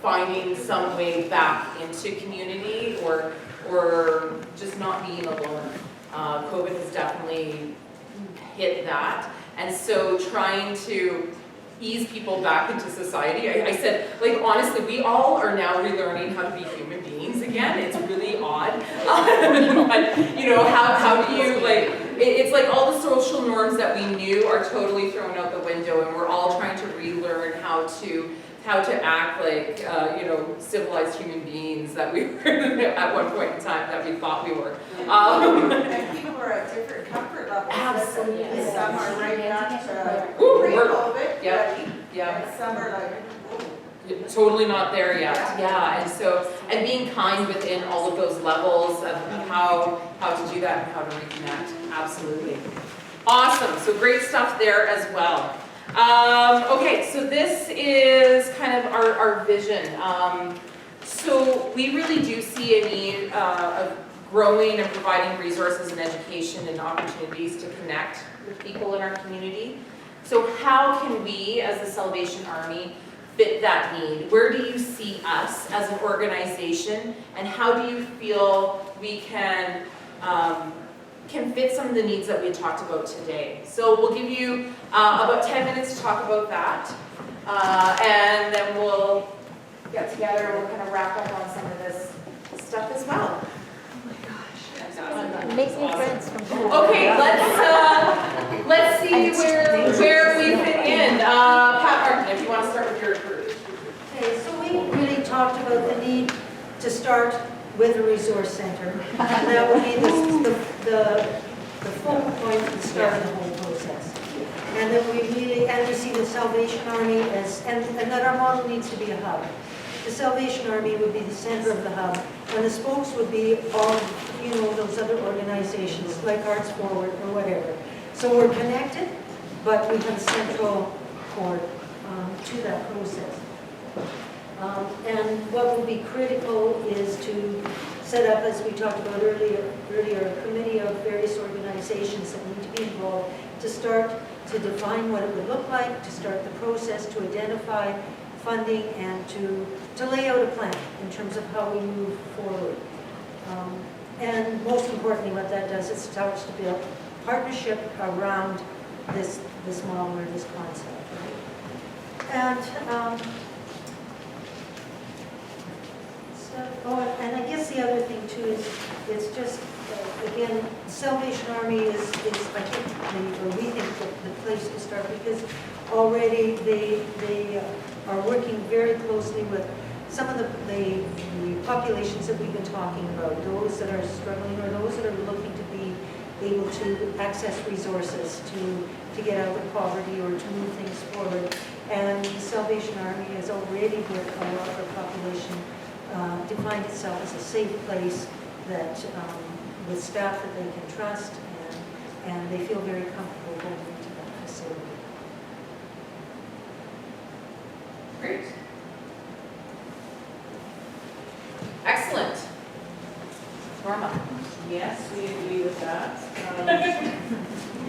finding some way back into community or just not being alone. COVID has definitely hit that. And so trying to ease people back into society, I said, like, honestly, we all are now relearning how to be human beings again. It's really odd. But, you know, how do you, like, it's like all the social norms that we knew are totally thrown out the window, and we're all trying to relearn how to act like, you know, civilized human beings that we were at one point in time that we thought we were. And people are at different comfort levels. Absolutely. Some are right at Yep. pre-COVID, Yeah. and some are like, Totally not there yet. Yeah, and being kind within all of those levels of how to do that and how to reconnect. Absolutely. Awesome. So great stuff there as well. Okay, so this is kind of our vision. So we really do see a need of growing and providing resources and education and opportunities to connect with people in our community. So how can we, as the Salvation Army, fit that need? Where do you see us as an organization, and how do you feel we can fit some of the needs that we talked about today? So we'll give you about 10 minutes to talk about that, and then we'll get together and we'll kind of wrap up on some of this stuff as well. Make new friends from home. Okay, let's see where we fit in. Pat Martin, if you want to start with your group. Okay, so we really talked about the need to start with a resource center. And that would be the focal point at the start of the whole process. And then we see the Salvation Army as, and that our model needs to be a hub. The Salvation Army would be the center of the hub, and the spokes would be all, you know, those other organizations like Arts Forward or whatever. So we're connected, but we have a central cord to that process. And what will be critical is to set up, as we talked about earlier, a committee of various organizations that need to be involved to start to define what it would look like, to start the process, to identify funding, and to lay out a plan in terms of how we move forward. And most importantly, what that does is starts to build partnership around this model or this concept. And and I guess the other thing too is it's just again, Salvation Army is I think we think the place to start, because already they are working very closely with some of the populations that we've been talking about, those that are struggling or those that are looking to be able to access resources to get out of poverty or to move things forward. And the Salvation Army has already with a lot of our population defined itself as a safe place that with staff that they can trust, and they feel very comfortable going into that facility. Great. Excellent. Norma. yes, we agree with that.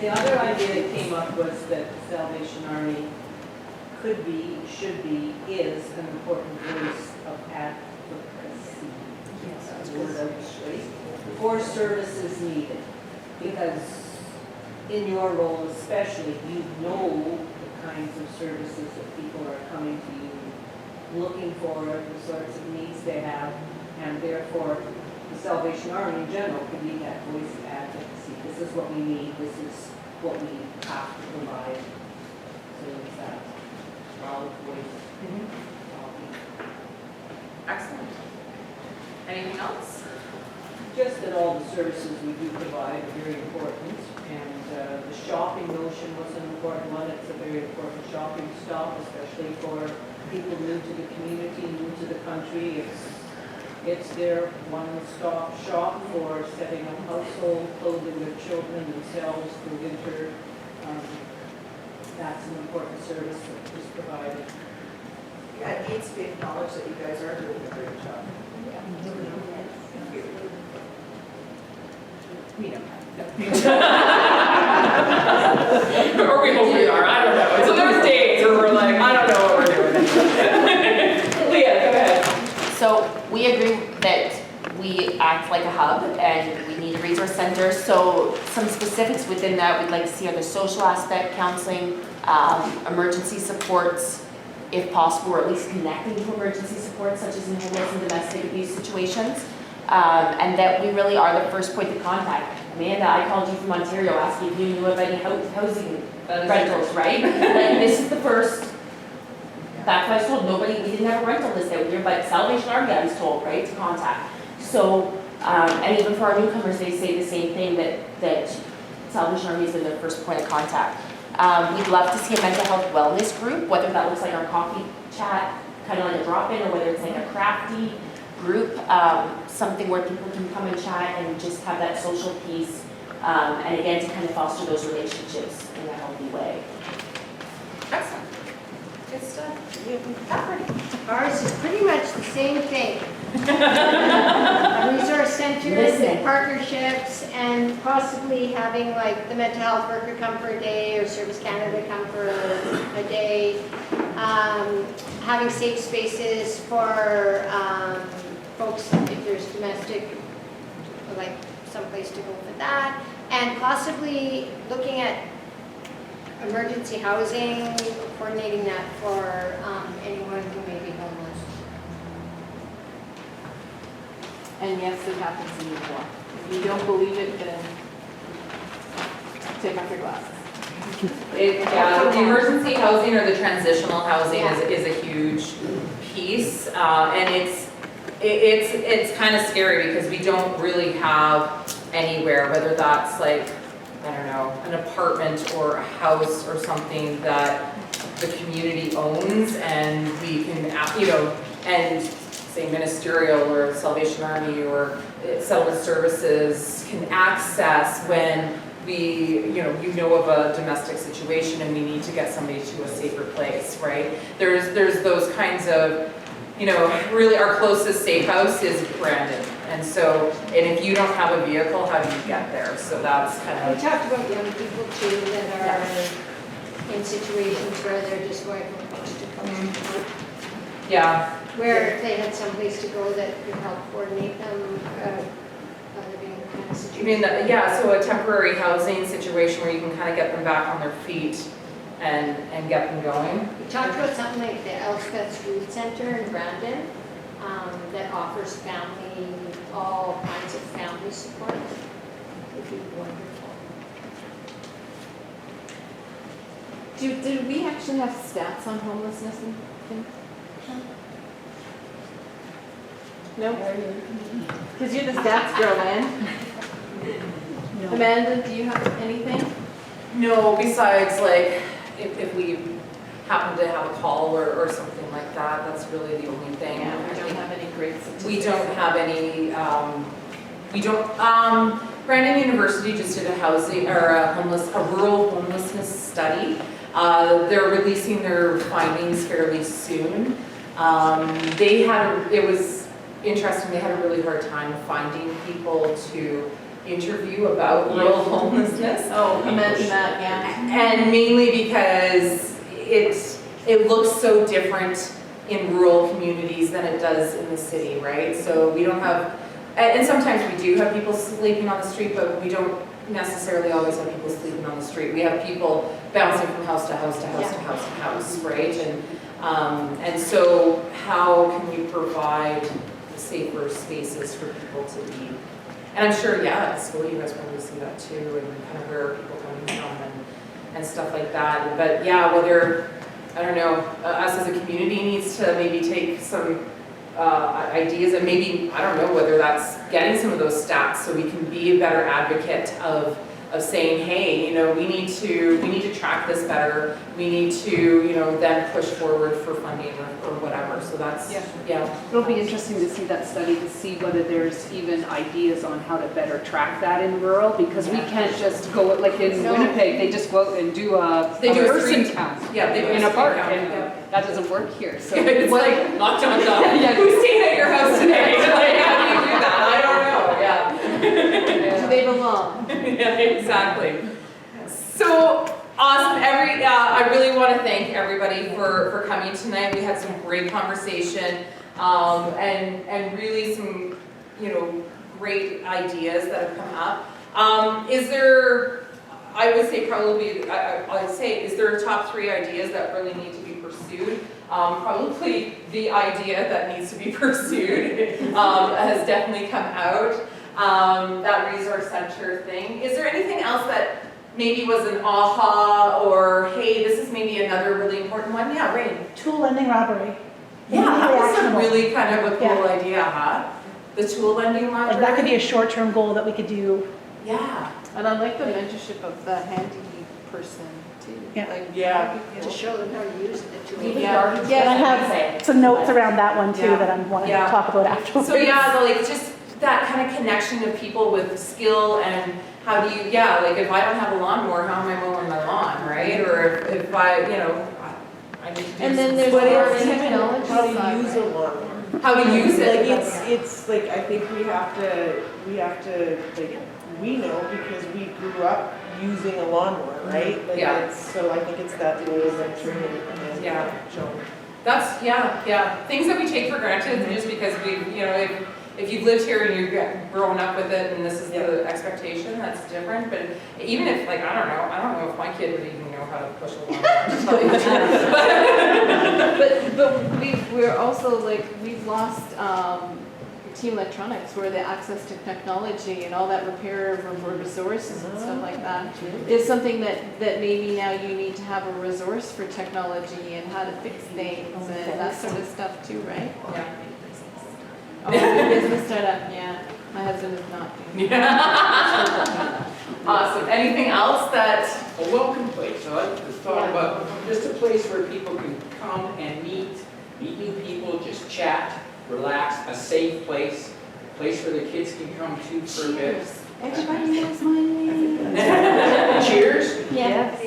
The other idea that came up was that the Salvation Army could be, should be, is an important voice of advocacy. Yes, Word of choice for services needed, because in your role especially, you know the kinds of services that people are coming to you looking for, the sorts of needs they have, and therefore the Salvation Army in general can be that voice of advocacy. This is what we need, this is what we have to provide. So it's that. Well, loud voice. Excellent. Anything else? Just that all the services we do provide are very important, and the shopping notion was an important one. It's a very important shopping stop, especially for people new to the community, new to the country. It's their one-stop shop for setting up household, clothing their children, themselves for winter. That's an important service that is provided. Yeah, it needs to be acknowledged that you guys are doing a great job. We know that. Or we hope we are, I don't know. So there's days where we're like, I don't know what we're doing. Leah, go ahead. So we agree that we act like a hub and we need resource centers. So some specifics within that we'd like to see are the social aspect, counseling, emergency supports, if possible, or at least connecting to emergency supports such as in homeless and domestic abuse situations. And that we really are the first point of contact. Amanda, I called you from Ontario asking if you knew of any housing rentals, right? Like this is the first. That's why I was told nobody, we didn't have a rental list out here, but Salvation Army I was told, right, to contact. So, and even for our newcomers, they say the same thing, that Salvation Army has been their first point of contact. We'd love to see a mental health wellness group, whether that looks like our coffee chat, kind of like a drop-in, or whether it's like a crafty group, something where people can come and chat and just have that social piece, and again, to kind of foster those relationships in a healthy way. Excellent. Good stuff. Ours is pretty much the same thing. Resource centers Listen. and partnerships, and possibly having like the mental health worker come for a day, or Service Canada come for a day. Having safe spaces for folks, if there's domestic, like someplace to go for that. And possibly looking at emergency housing, coordinating that for anyone who may be homeless. And yes, it happens in Neepawa. If you don't believe it, then take off your glasses. Yeah, the emergency housing or the transitional housing is a huge piece, and it's kind of scary because we don't really have anywhere, whether that's like, I don't know, an apartment or a house or something that the community owns, and we can, and say Ministerial or Salvation Army or Settlement Services can access when we, you know of a domestic situation and we need to get somebody to a safer place, right? There's those kinds of, really our closest safe house is Brandon. And so, and if you don't have a vehicle, how do you get there? So that's kind We of, talked about young people too that are in situations where they're just going from coast to coast. yeah. Where if they had someplace to go that could help coordinate them, living kind of situation. So a temporary housing situation where you can kind of get them back on their feet and get them going. We talked about something like the Elspeth's Food Center in Brandon that offers all kinds of family support. Would be wonderful. Do we actually have stats on homelessness and things? No? Because you're the stats girl, man. Amanda, do you have anything? No, besides like if we happen to have a call or something like that, that's really the only thing. Yeah, we don't have any great statistics. We don't have any, Brandon University just did a rural homelessness study. They're releasing their findings fairly soon. It was interesting, they had a really hard time finding people to interview about rural homelessness. Oh, imagine that, yeah. And mainly because it looks so different in rural communities than it does in the city, right? So we don't have, and sometimes we do have people sleeping on the street, but we don't necessarily always have people sleeping on the street. We have people bouncing from house to house to house to house to house, right? And so how can we provide safer spaces for people to be? And I'm sure, at school you guys probably see that too, and kind of where are people coming from and stuff like that. But whether I don't know, us as a community needs to maybe take some ideas and maybe, I don't know whether that's getting some of those stats so we can be a better advocate of saying, hey, you know, we need to track this better. We need to, you know, then push forward for funding or whatever. So that's, yeah. It'll be interesting to see that study, to see whether there's even ideas on how to better track that in rural, because we can't just go, like in Winnipeg, they just go out and do a person count. Yeah, they do in a park, count, and yeah. that doesn't work here, so. It's like, knock, knock, knock. Yeah. Who's staying at your house today? Like, how do you do that? I don't know, yeah. Do they belong? Yeah, exactly. So awesome. I really want to thank everybody for coming tonight. We had some great conversation and really some, you know, great ideas that have come up. Is there, I would say probably, I'd say, is there top 3 ideas that really need to be pursued? Probably the idea that needs to be pursued has definitely come out. That resource center thing. Is there anything else that maybe was an aha or, hey, this is maybe another really important one? Yeah, Rain. Tool lending robbery. Yeah, that was a actionable. really kind of a cool idea, huh? The tool lending library. Like that could be a short-term goal that we could do. Yeah. And I like the mentorship of the handy person too. Yeah. Like, Yeah. to show them how to use it. Yeah. And I have some notes around that one too Yeah. that I'm wanting Yeah. to talk about afterwards. So yeah, like just that kind of connection of people with skill and how do you, like if I don't have a lawnmower, how am I mowing my lawn, right? Or if I, you know, I need to do And then there's But our it's even technology how to side, use a right? lawnmower. how to use it. Like it's like, I think we have to, like, we know because we grew up using a lawnmower, right? Like Yeah. so I think it's that way of entering and Yeah. showing. That's, things that we take for granted just because we, you know, if you've lived here and you've grown up with it and this is the expectation, that's different. But even if, like, I don't know if my kid would even know how to push a lawnmower, to tell you the truth. But we're also like, we've lost Team Electronics where the access to technology and all that repair of resources and stuff like that is something that maybe now you need to have a resource for technology and how to fix things and that sort of stuff too, right? Yeah. Oh, business startup, yeah. My husband is not doing Yeah. Awesome. Anything else that? A welcome place, so I was thought about just a place where people can come and meet new people, just chat, relax, a safe place where the kids can come to for a bit. Everybody knows my name. Cheers? Yes.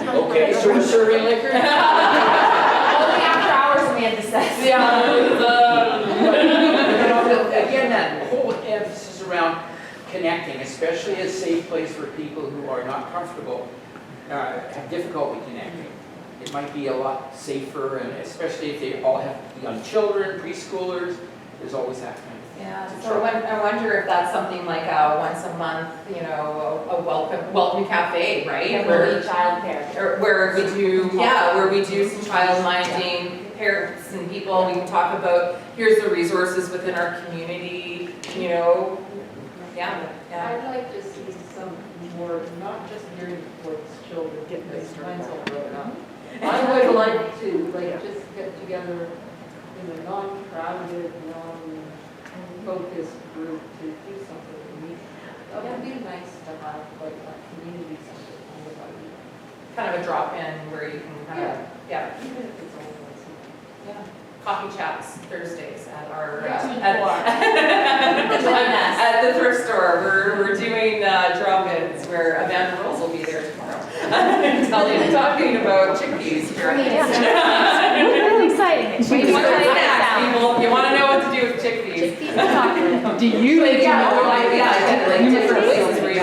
Okay, so we're serving liquor? Only after hours we had to say. Again, that whole emphasis around connecting, especially a safe place for people who are not comfortable, have difficulty connecting. It might be a lot safer, and especially if they all have young children, preschoolers, there's always that kind of thing. Yeah, so I wonder if that's something like a once a month, you know, a welcome cafe, right? Where child care. Or where we do, where we do some child minding, parents and people, we can talk about, here's the resources within our community, you know, I'd like to see some more, not just geared towards children, because mine's all grown up. I would like to, just get together in a non-crowded, non-focused group to do something to meet. That would be nice to have, like, a community center kind of idea. kind of a drop-in where you can kind of, Even if it's only once a month. yeah. Coffee chats Thursdays at our, Join us. at the thrift store. We're doing drop-ins where Amanda Rolls will be there tomorrow. Talking about chickpeas. Really exciting. Chickpeas are snacks, people. You want to know what to do with chickpeas. Do you? Different places where you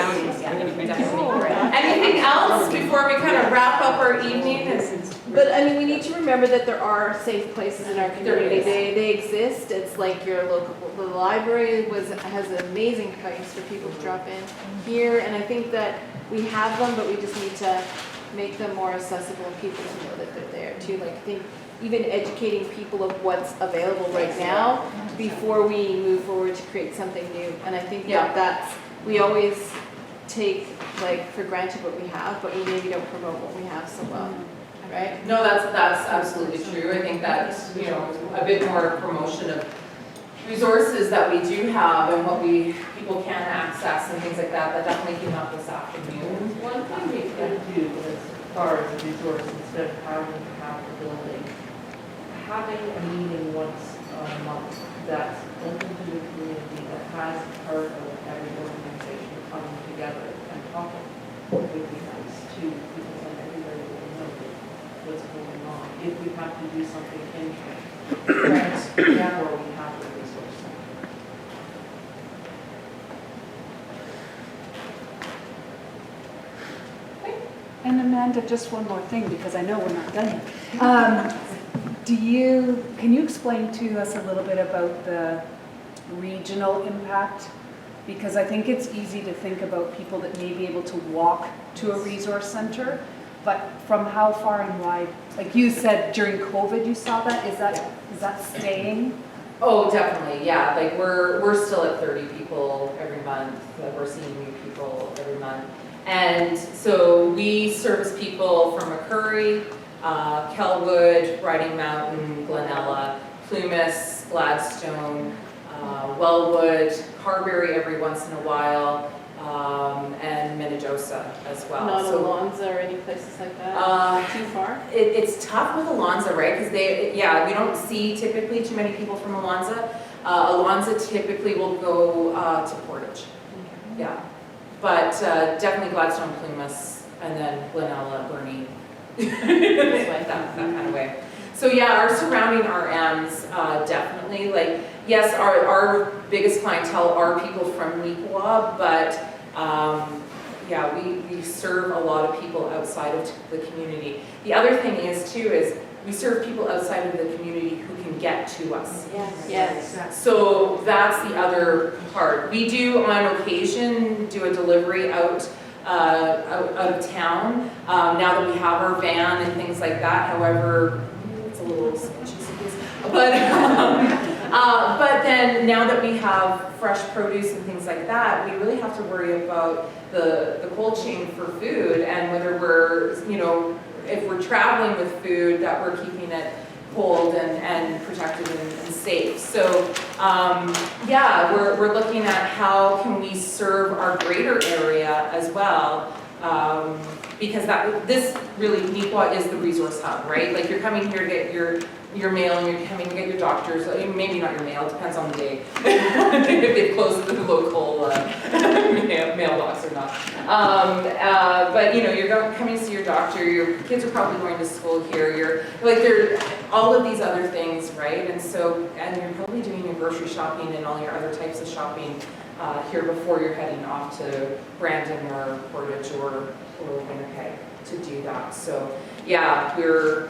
Anything else before we kind of wrap up our evening? But I mean, we need to remember that there are safe places in our community. There is. They exist. It's like your local, the library has an amazing place for people to drop in here. And I think that we have them, but we just need to make them more accessible and people to know that they're there too. Like I think even educating people of what's available right now before we move forward to create something new. And I think that we always take like for granted what we have, but we maybe don't promote what we have so well. right? No, that's absolutely true. I think that, you know, a bit more promotion of resources that we do have and what people can access and things like that, that definitely came up this afternoon. One thing we could do as far as a resource, instead of having to have the building, having a meeting once a month that's open to the community, that has part of every organization coming together and talking would be nice too, because then everybody will know what's going on. If we have to do something in-house, or we have the resource center. And Amanda, just one more thing, because I know we're not done yet. Can you explain to us a little bit about the regional impact? Because I think it's easy to think about people that may be able to walk to a resource center, but from how far and wide? Like you said, during COVID you saw that, is that staying? Oh, definitely, yeah, like we're still at 30 people every month, like we're seeing new people every month. And so we service people from McCurry, Kelwood, Riding Mountain, Glenella, Plumas, Gladstone, Wellwood, Carberry every once in a while, and Minnedosa as well. Not So, Alonza or any places like that? Too far? It's tough with Alonza, right? Because we don't see typically too many people from Alonza. Alonza typically will go to Portage. Yeah. But definitely Gladstone, Plumas, and then Glenella, Burnie, that kind of way. So yeah, our surrounding RMs, definitely, like, yes, our biggest clientele are people from Neepawa, but yeah, we serve a lot of people outside of the community. The other thing is too, is we serve people outside of the community who can get to us. Yes. So that's the other part. We do on occasion do a delivery out of town, now that we have our van and things like that. However, it's a little sketchy sometimes. But then now that we have fresh produce and things like that, we really have to worry about the cold chain for food and whether we're, you know, if we're traveling with food, that we're keeping it cold and protected and safe. So yeah, we're looking at how can we serve our greater area as well, because this really, Neepawa is the resource hub, right? Like you're coming here to get your mail and you're coming to get your doctors, maybe not your mail, it depends on the day, if they've closed the local mailbox or not. But you know, you're coming to see your doctor, your kids are probably going to school here, there are all of these other things, right? And you're probably doing your grocery shopping and all your other types of shopping here before you're heading off to Brandon or Portage or Winnipeg to do that. So yeah, we're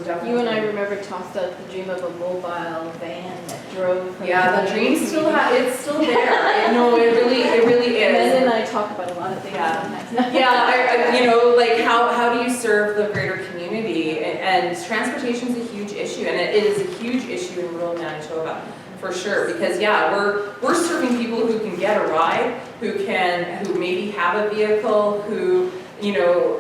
definitely. You and I remember tossed out the dream of a mobile van that drove. Yeah, the dream it's still there. No, it really is. Ben and I talk about a lot of things sometimes. Yeah, you know, like how do you serve the greater community? And transportation is a huge issue, and it is a huge issue in rural Manitoba, for sure. Because yeah, we're serving people who can get a ride, who maybe have a vehicle, who, you know,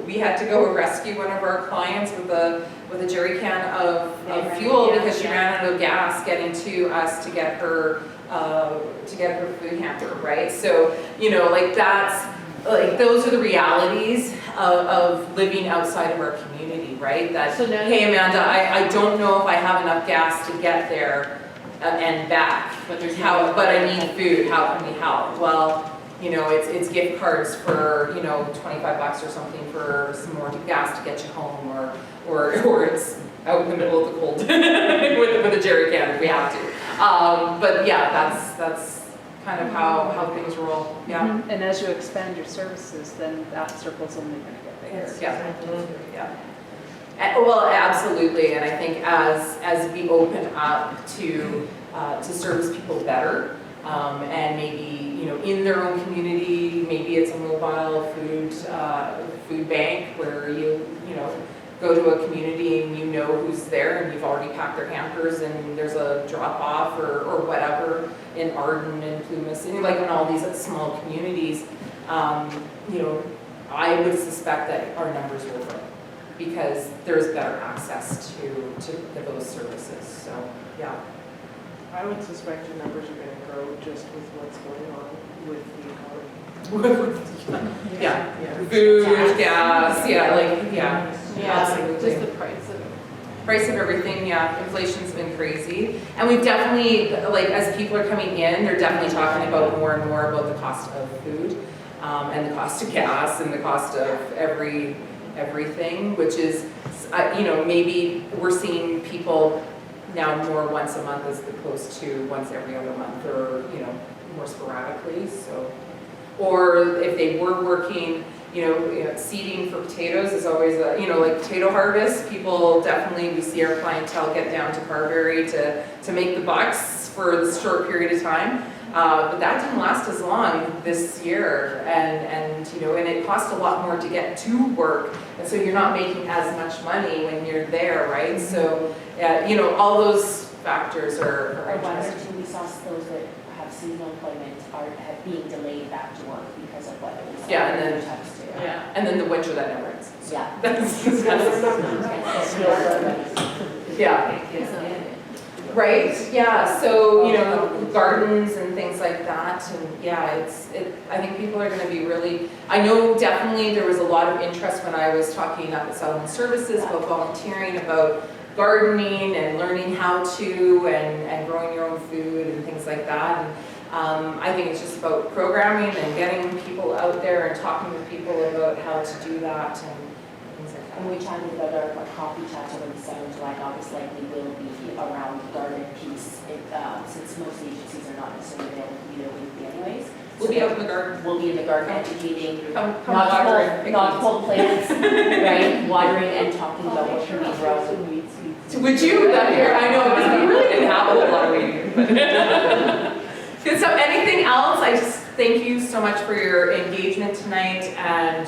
we had to go rescue one of our clients with a jerry can of fuel because she ran out of gas getting to us to get her food hamper, right? So, you know, like those are the realities of living outside of our community, right? That, So now hey Amanda, I don't know if I have enough gas to get there and back, but I need food, how can we help? Well, you know, it's gift cards for, you know, $25 or something for some more gas to get you home, or it's out in the middle of the cold with a jerry can if we have to. But yeah, that's kind of how things roll. Yeah. Mm-hmm. And as you expand your services, then that circle's only going to get bigger. Yeah. Well, absolutely, and I think as we open up to service people better, and maybe, you know, in their own community, maybe it's a mobile food bank where you know, go to a community and you know who's there and you've already packed their hampers and there's a drop off or whatever in Arden and Plumas and like in all these small communities, you know, I would suspect that our numbers will grow because there's better access to those services, so, yeah. I would suspect your numbers are gonna grow just with what's going on with the economy. Yeah, food, gas, yeah, like, yeah, Yeah, absolutely. just the price of it. Price of everything, yeah, inflation's been crazy. And we've definitely, like, as people are coming in, they're definitely talking about more and more about the cost of food, and the cost of gas, and the cost of everything, which is, you know, maybe we're seeing people now more once a month as opposed to once every other month, or, you know, more sporadically, so. Or if they were working, you know, seeding for potatoes is always a, you know, like potato harvest, people definitely, we see our clientele get down to Carberry to make the bucks for this short period of time. But that didn't last as long this year, and you know, and it cost a lot more to get to work, and so you're not making as much money when you're there, right? So, you know, all those factors are Or one or interesting. two, we saw those that have seasonal employment have being delayed back to work because of weather. We saw Yeah, and then- those types too. Yeah, and then the winter that never ends. Yeah. Yeah. Right, yeah, so, you know, gardens and things like that, and yeah, I think people are gonna be really, I know definitely there was a lot of interest when I was talking up at Settlement Services about volunteering, about gardening and learning how to, and growing your own food and things like that. And I think it's just about programming and getting people out there and talking with people about how to do that and things like that. And we chatted about our coffee chats over the summer, July, August likely will be around the garden piece, since most agencies are not necessarily available to be there weekly anyways. We'll be out in the garden. We'll be in the garden educating, Come not water and pick not weeds. cold plants, right? Watering and talking about what can be grown. Would you? That here, I know, because we really didn't have a whole lot of weeding. Good, so anything else? I just thank you so much for your engagement tonight and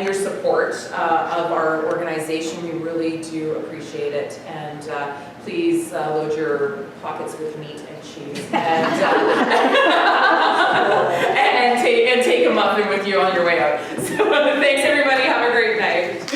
your support of our organization. We really do appreciate it. And please load your pockets with meat and cheese and take a muffin with you on your way out. So thanks everybody. Have a great night.